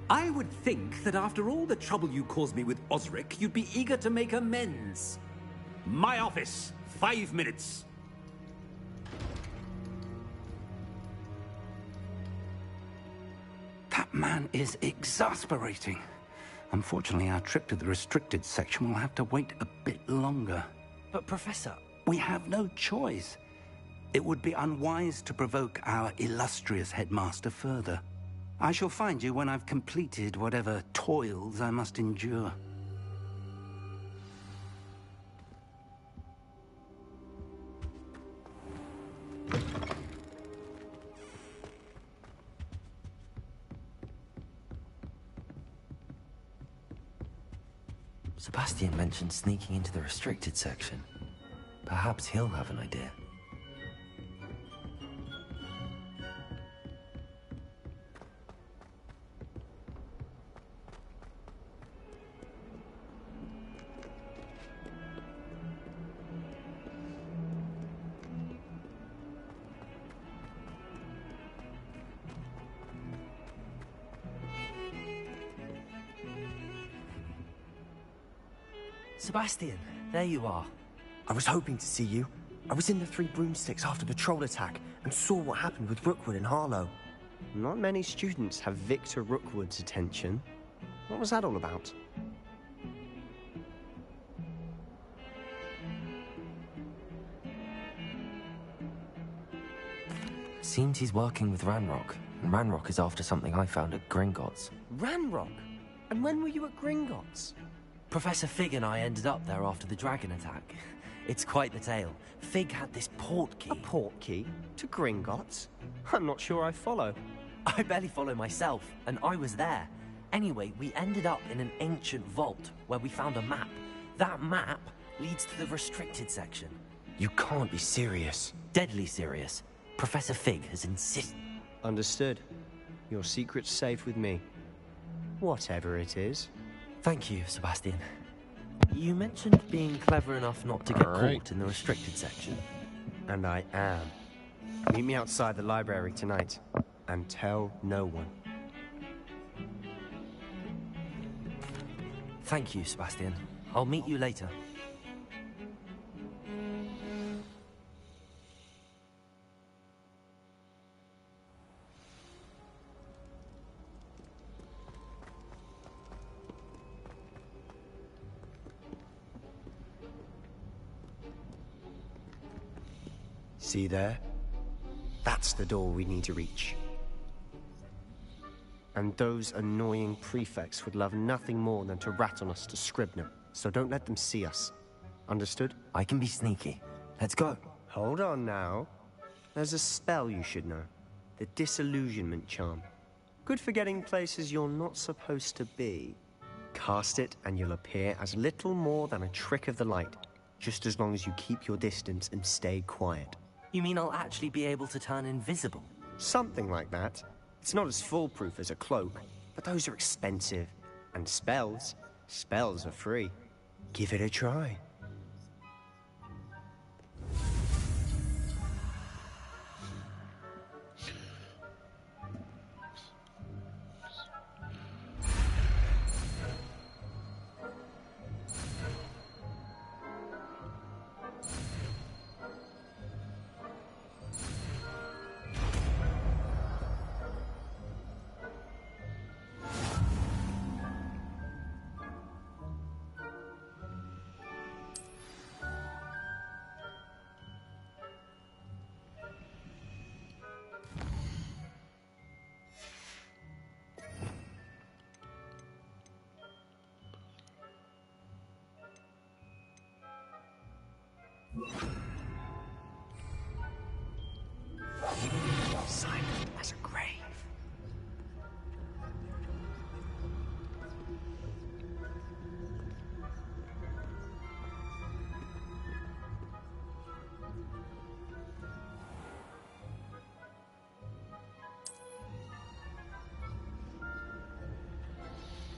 I would think that after all the trouble you caused me with Osric, you'd be eager to make amends. My office, 5 minutes. That man is exasperating. Unfortunately, our trip to the restricted section will have to wait a bit longer. But, Professor... We have no choice. It would be unwise to provoke our illustrious headmaster further. I shall find you when I've completed whatever toils I must endure. Sebastian mentioned sneaking into the restricted section. Perhaps he'll have an idea. Sebastian, there you are. I was hoping to see you. I was in the Three Broomsticks after the troll attack and saw what happened with Rookwood and Harlow. Not many students have Victor Rookwood's attention. What was that all about? Seems he's working with Ranrock, and Ranrock is after something I found at Gringotts. Ranrock? And when were you at Gringotts? Professor Fig and I ended up there after the dragon attack. It's quite the tale. Fig had this port key. A port key? To Gringotts? I'm not sure I follow. I barely follow myself, and I was there. Anyway, we ended up in an ancient vault where we found a map. That map leads to the restricted section. You can't be serious. Deadly serious. Professor Fig has insisted. Understood. Your secret's safe with me. Whatever it is. Thank you, Sebastian. You mentioned being clever enough not to get caught in the restricted section. And I am. Meet me outside the library tonight, and tell no one. Thank you, Sebastian. I'll meet you later. See there? That's the door we need to reach. And those annoying prefects would love nothing more than to rat on us to Scribner, so don't let them see us. Understood? I can be sneaky. Let's go. Hold on now. There's a spell you should know. The Disillusionment Charm. Good for getting places you're not supposed to be. Cast it and you'll appear as little more than a trick of the light, just as long as you keep your distance and stay quiet. You mean I'll actually be able to turn invisible? Something like that. It's not as foolproof as a cloak, but those are expensive. And spells are free. Give it a try.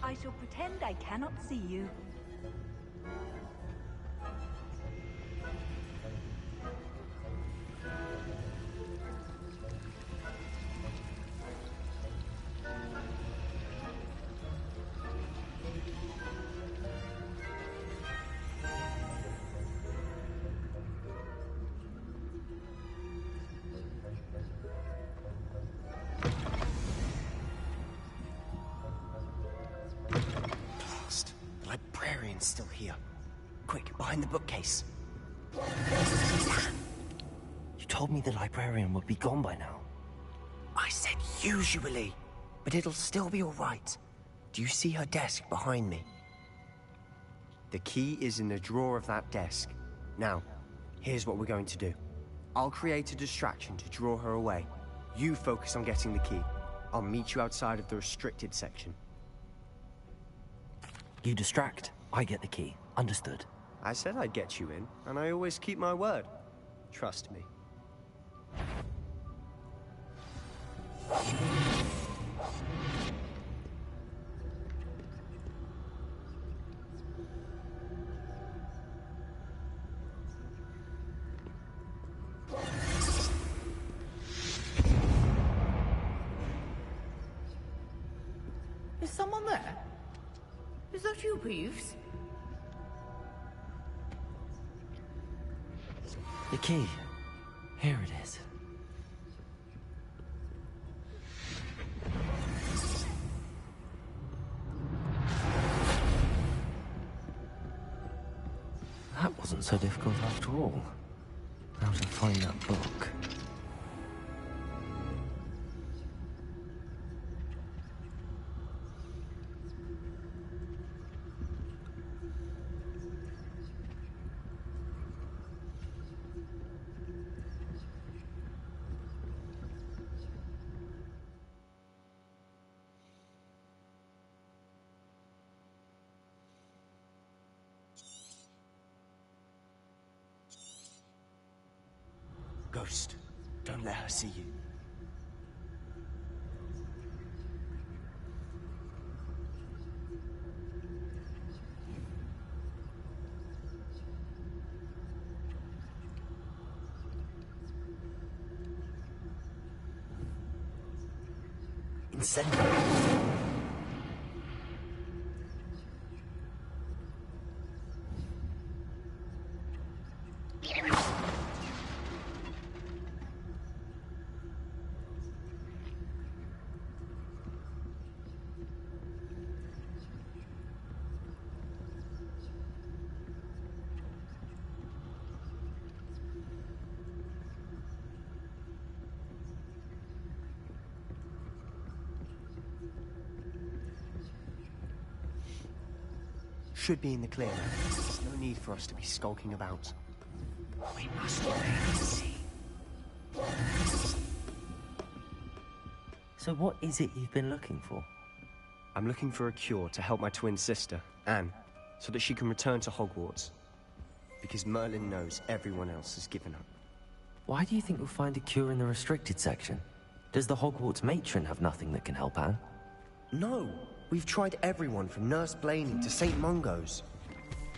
I shall pretend I cannot see you. Still here. Quick, behind the bookcase. You told me the librarian would be gone by now. I said usually, but it'll still be all right. Do you see her desk behind me? The key is in the drawer of that desk. Now, here's what we're going to do. I'll create a distraction to draw her away. You focus on getting the key. I'll meet you outside of the restricted section. You distract. I get the key. Understood. I said I'd get you in, and I always keep my word. Trust me. Is someone there? Is that you, Peeves? The key. Here it is. That wasn't so difficult after all. How to find that book. Ghost, don't let her see you. Incendio. Should be in the clear now. There's no need for us to be skulking about. We must wait and see. So what is it you've been looking for? I'm looking for a cure to help my twin sister, Anne, so that she can return to Hogwarts. Because Merlin knows everyone else has given up. Why do you think we'll find a cure in the restricted section? Does the Hogwarts matron have nothing that can help Anne? No! We've tried everyone from Nurse Blaney to St. Mungo's.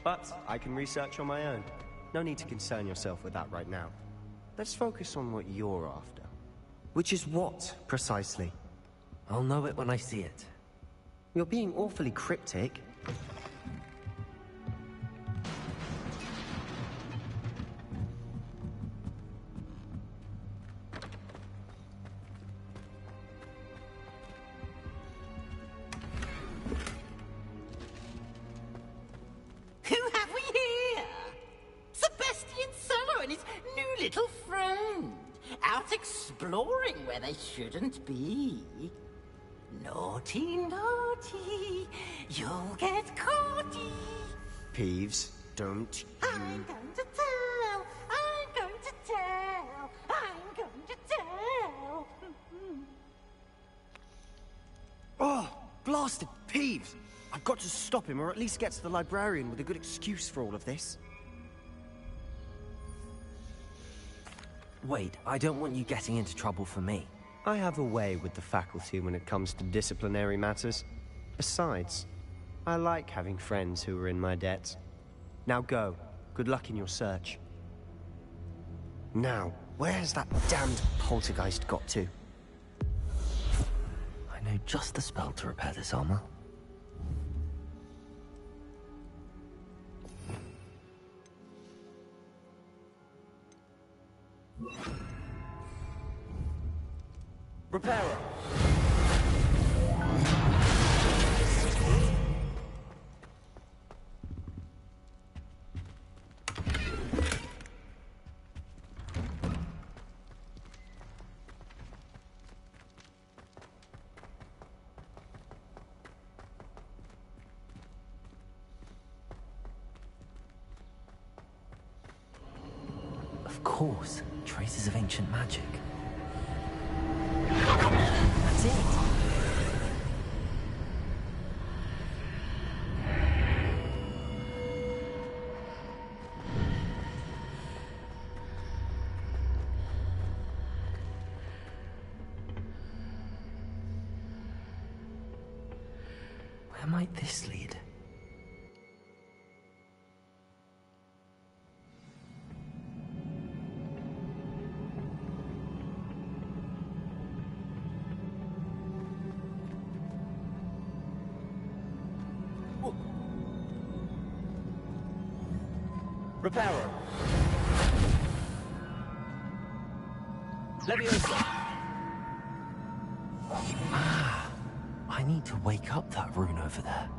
But I can research on my own. No need to concern yourself with that right now. Let's focus on what you're after. Which is what, precisely? I'll know it when I see it. You're being awfully cryptic. Exploring where they shouldn't be. Naughty, naughty, you'll get caughty. Peeves, don't you... I'm going to tell, I'm going to tell, I'm going to tell. Oh, blasted Peeves! I've got to stop him, or at least get to the librarian with a good excuse for all of this. Wait, I don't want you getting into trouble for me. I have a way with the faculty when it comes to disciplinary matters. Besides, I like having friends who are in my debt. Now go. Good luck in your search. Now, where's that damned poltergeist got to? I know just the spell to repair this armor. Repairer! Of course, traces of ancient magic. That's it. Where might this lead? Repairer. Leviosa. Ah, I need to wake up that rune over there.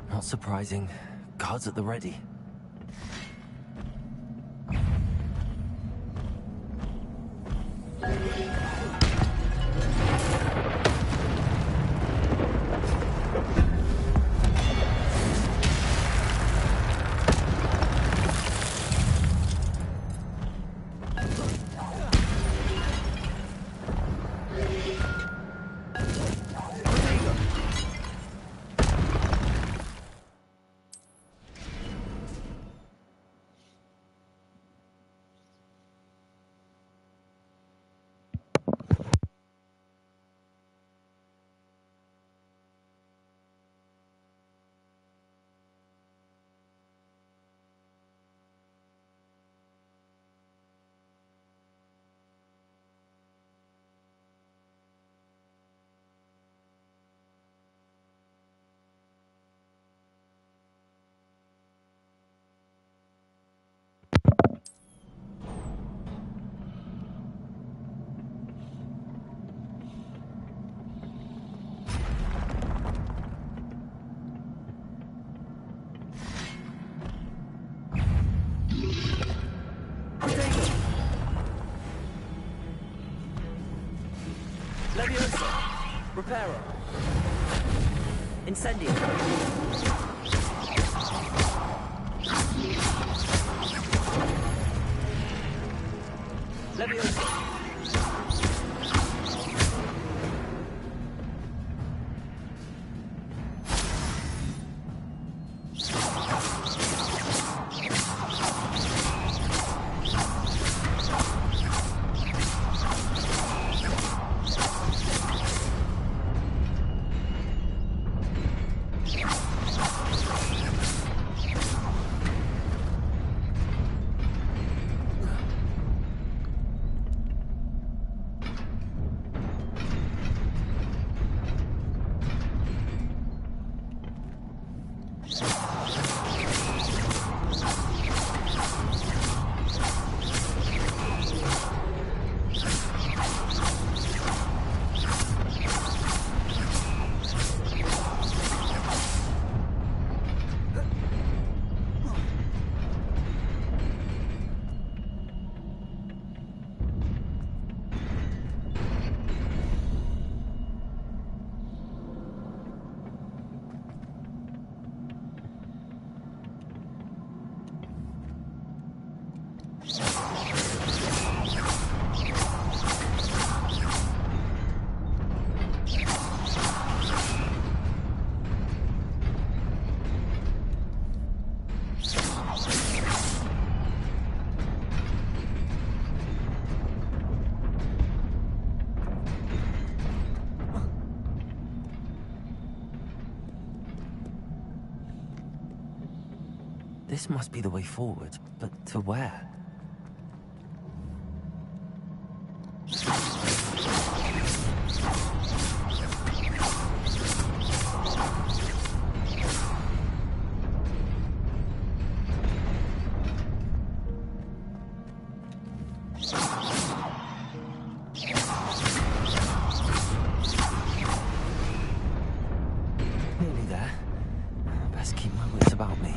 Not surprising. Guards at the ready. Leviosa. Repairer. Incendio. Leviosa. This must be the way forward, but to where? Nearly there. Best keep my wits about me.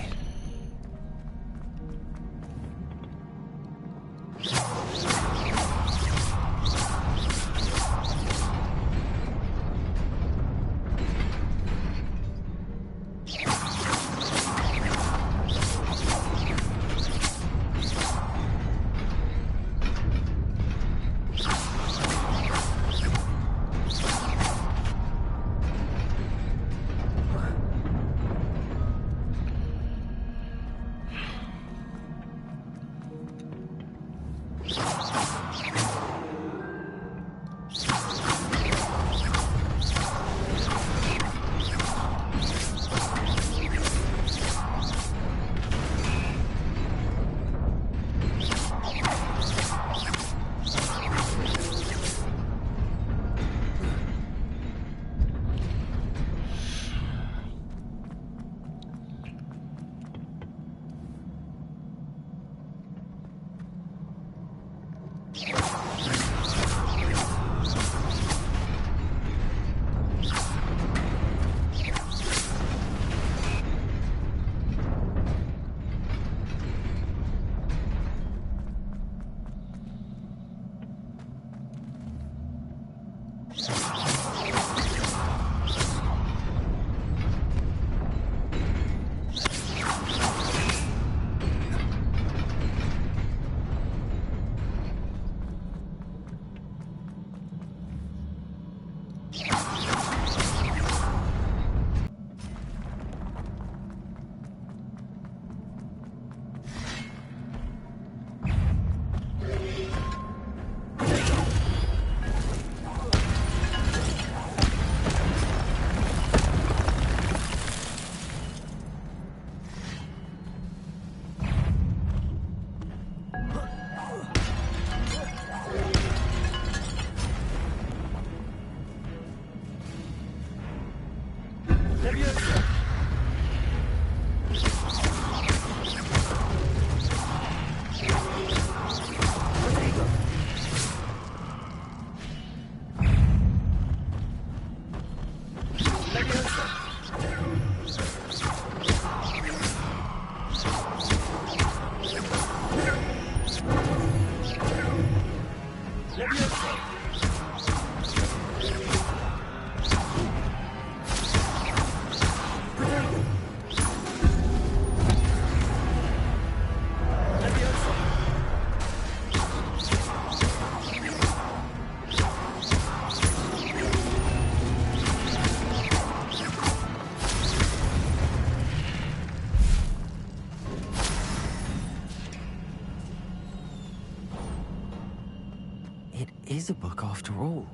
Is a book after all.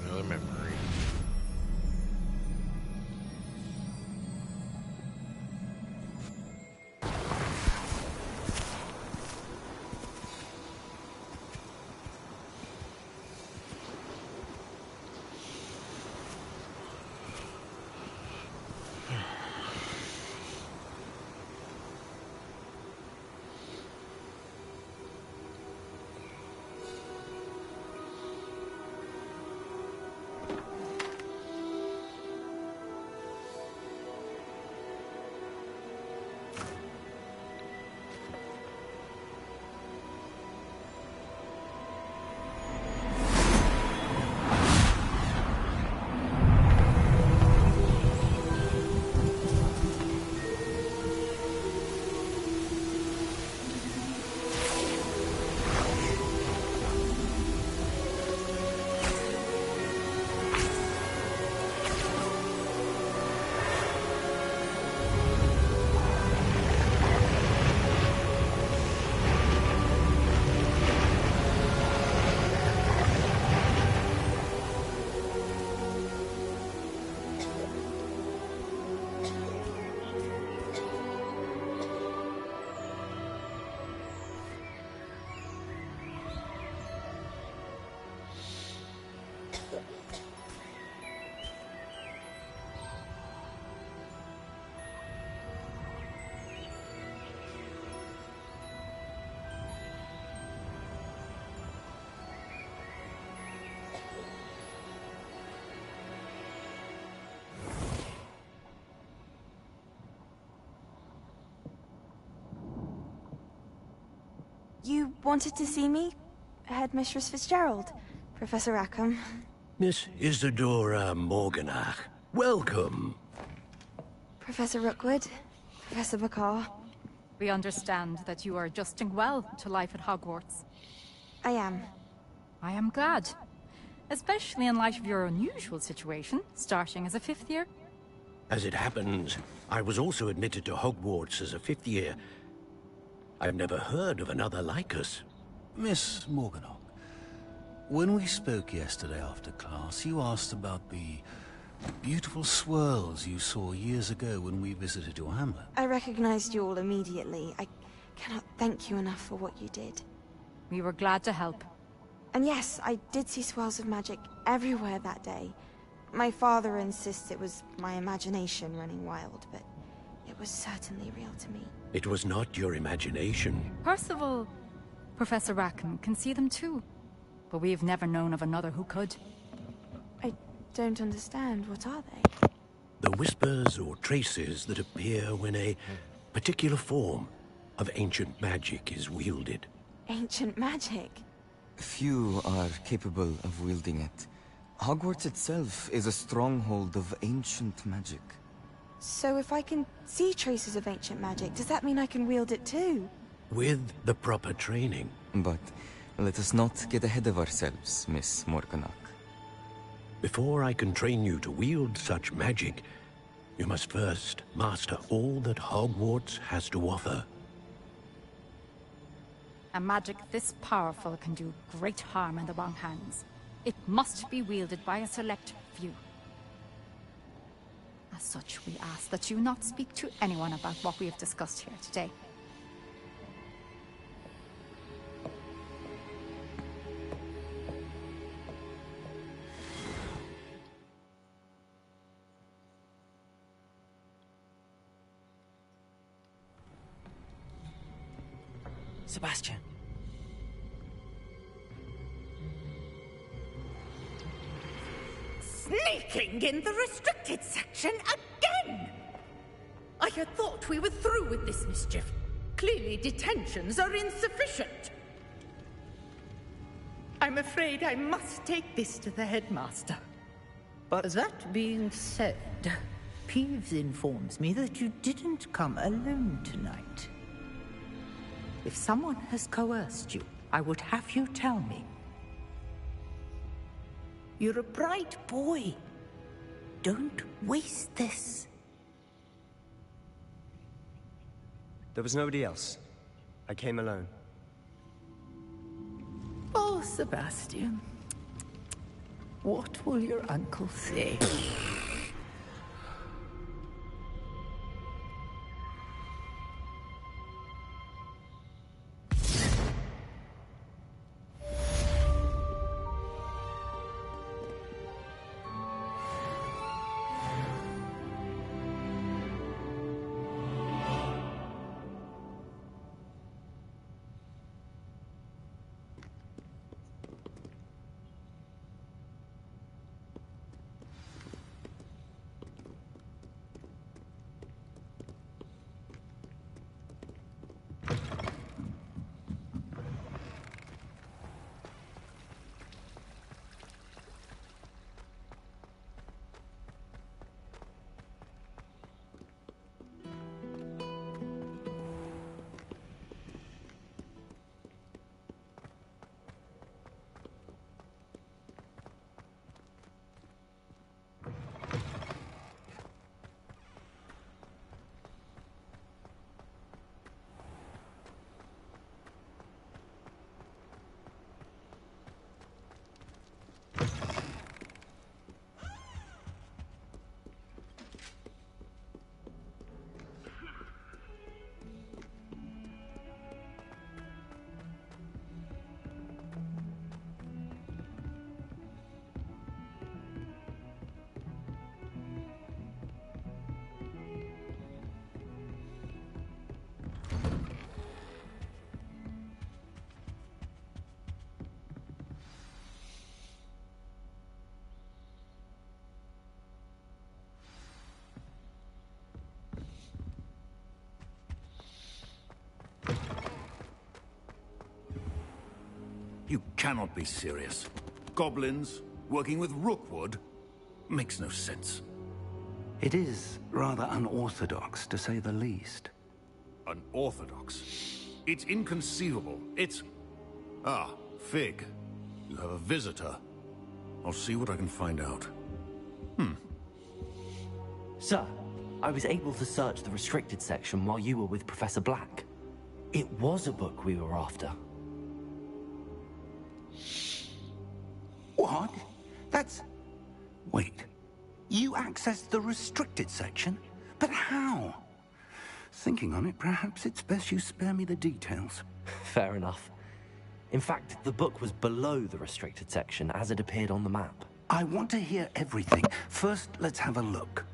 Another memory. You wanted to see me? Headmistress Fitzgerald, Professor Rackham. Miss Isadora Morganach, welcome. Professor Rookwood, Professor Bakar. We understand that you are adjusting well to life at Hogwarts. I am. I am glad. Especially in light of your unusual situation, starting as a 5th year. As it happens, I was also admitted to Hogwarts as a 5th year. I've never heard of another like us. Miss Morganach, when we spoke yesterday after class, you asked about the beautiful swirls you saw years ago when we visited your hamlet. I recognized you all immediately. I cannot thank you enough for what you did. We were glad to help. And yes, I did see swirls of magic everywhere that day. My father insists it was my imagination running wild, but it was certainly real to me. It was not your imagination. Percival, Professor Rackham can see them too. But we have never known of another who could. I don't understand. What are they? The whispers or traces that appear when a particular form of ancient magic is wielded. Ancient magic? Few are capable of wielding it. Hogwarts itself is a stronghold of ancient magic. So if I can see traces of ancient magic, does that mean I can wield it too? With the proper training. But let us not get ahead of ourselves, Miss Morganach. Before I can train you to wield such magic, you must first master all that Hogwarts has to offer. A magic this powerful can do great harm in the wrong hands. It must be wielded by a select few. As such, we ask that you not speak to anyone about what we have discussed here today. Sebastian. Sneaking in the restricted section again! I had thought we were through with this mischief. Clearly detentions are insufficient. I'm afraid I must take this to the headmaster. But that being said, Peeves informs me that you didn't come alone tonight. If someone has coerced you, I would have you tell me. You're a bright boy. Don't waste this. There was nobody else. I came alone. Oh, Sebastian. What will your uncle say? cannot be serious. Goblins working with Rookwood makes no sense. It is rather unorthodox, to say the least. Unorthodox? It's inconceivable. It's... Ah, Fig. You have a visitor. I'll see what I can find out. Sir, I was able to search the restricted section while you were with Professor Black. It was a book we were after. What? That's... Wait. You accessed the restricted section? But how? Thinking on it, perhaps it's best you spare me the details. Fair enough. In fact, the book was below the restricted section as it appeared on the map. I want to hear everything. First, let's have a look.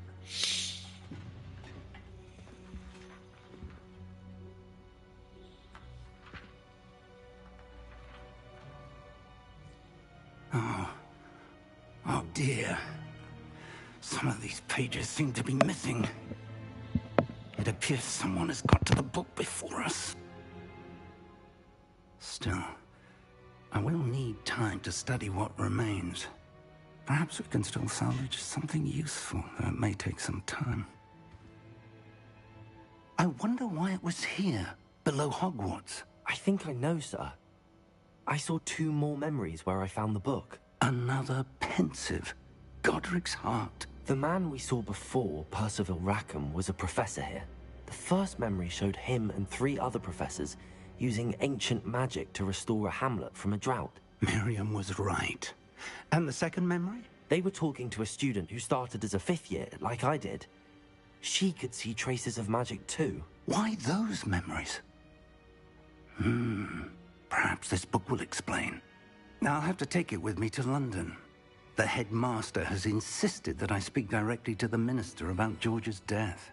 Oh dear. Some of these pages seem to be missing. It appears someone has got to the book before us. Still, I will need time to study what remains. Perhaps we can still salvage something useful, though it may take some time. I wonder why it was here, below Hogwarts. I think I know, sir. I saw 2 more memories where I found the book. Another pensive. Godric's heart. The man we saw before, Percival Rackham, was a professor here. The first memory showed him and 3 other professors using ancient magic to restore a hamlet from a drought. Miriam was right. And the second memory? They were talking to a student who started as a 5th year, like I did. She could see traces of magic too. Why those memories? Perhaps this book will explain. Now I'll have to take it with me to London. The headmaster has insisted that I speak directly to the minister about George's death.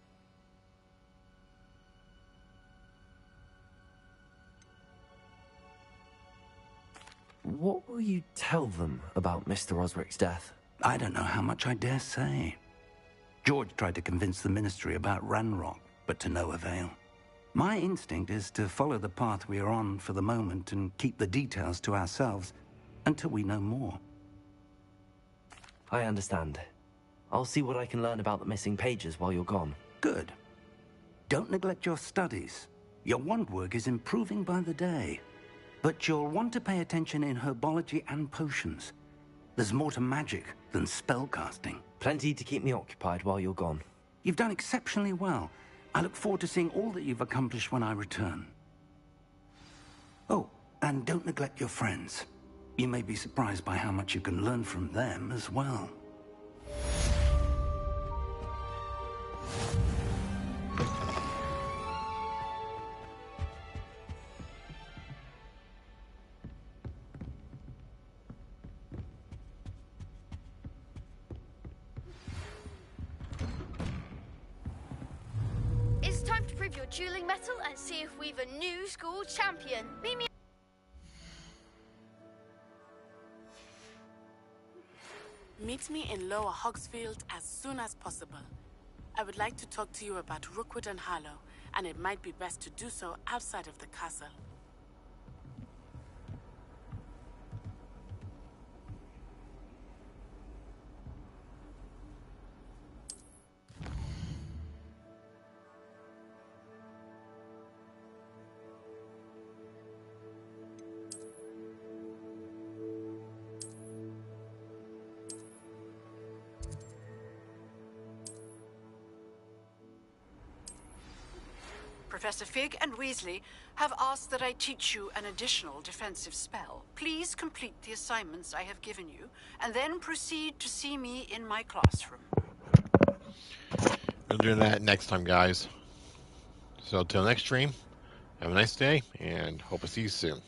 What will you tell them about Mr. Osric's death? I don't know how much I dare say. George tried to convince the ministry about Ranrock, but to no avail. My instinct is to follow the path we are on for the moment and keep the details to ourselves until we know more. I understand. I'll see what I can learn about the missing pages while you're gone. Good. Don't neglect your studies. Your wand work is improving by the day. But you'll want to pay attention in herbology and potions. There's more to magic than spellcasting. Plenty to keep me occupied while you're gone. You've done exceptionally well. I look forward to seeing all that you've accomplished when I return. Oh, and don't neglect your friends. You may be surprised by how much you can learn from them as well. It's time to prove your dueling mettle and see if we've a new school champion. Meet me. Meet me in Lower Hogsfield as soon as possible. I would like to talk to you about Rookwood and Harlow, and it might be best to do so outside of the castle. Professor Fig and Weasley have asked that I teach you an additional defensive spell. Please complete the assignments I have given you, and then proceed to see me in my classroom. We'll do that next time, guys. So, till next stream, have a nice day, and hope to see you soon.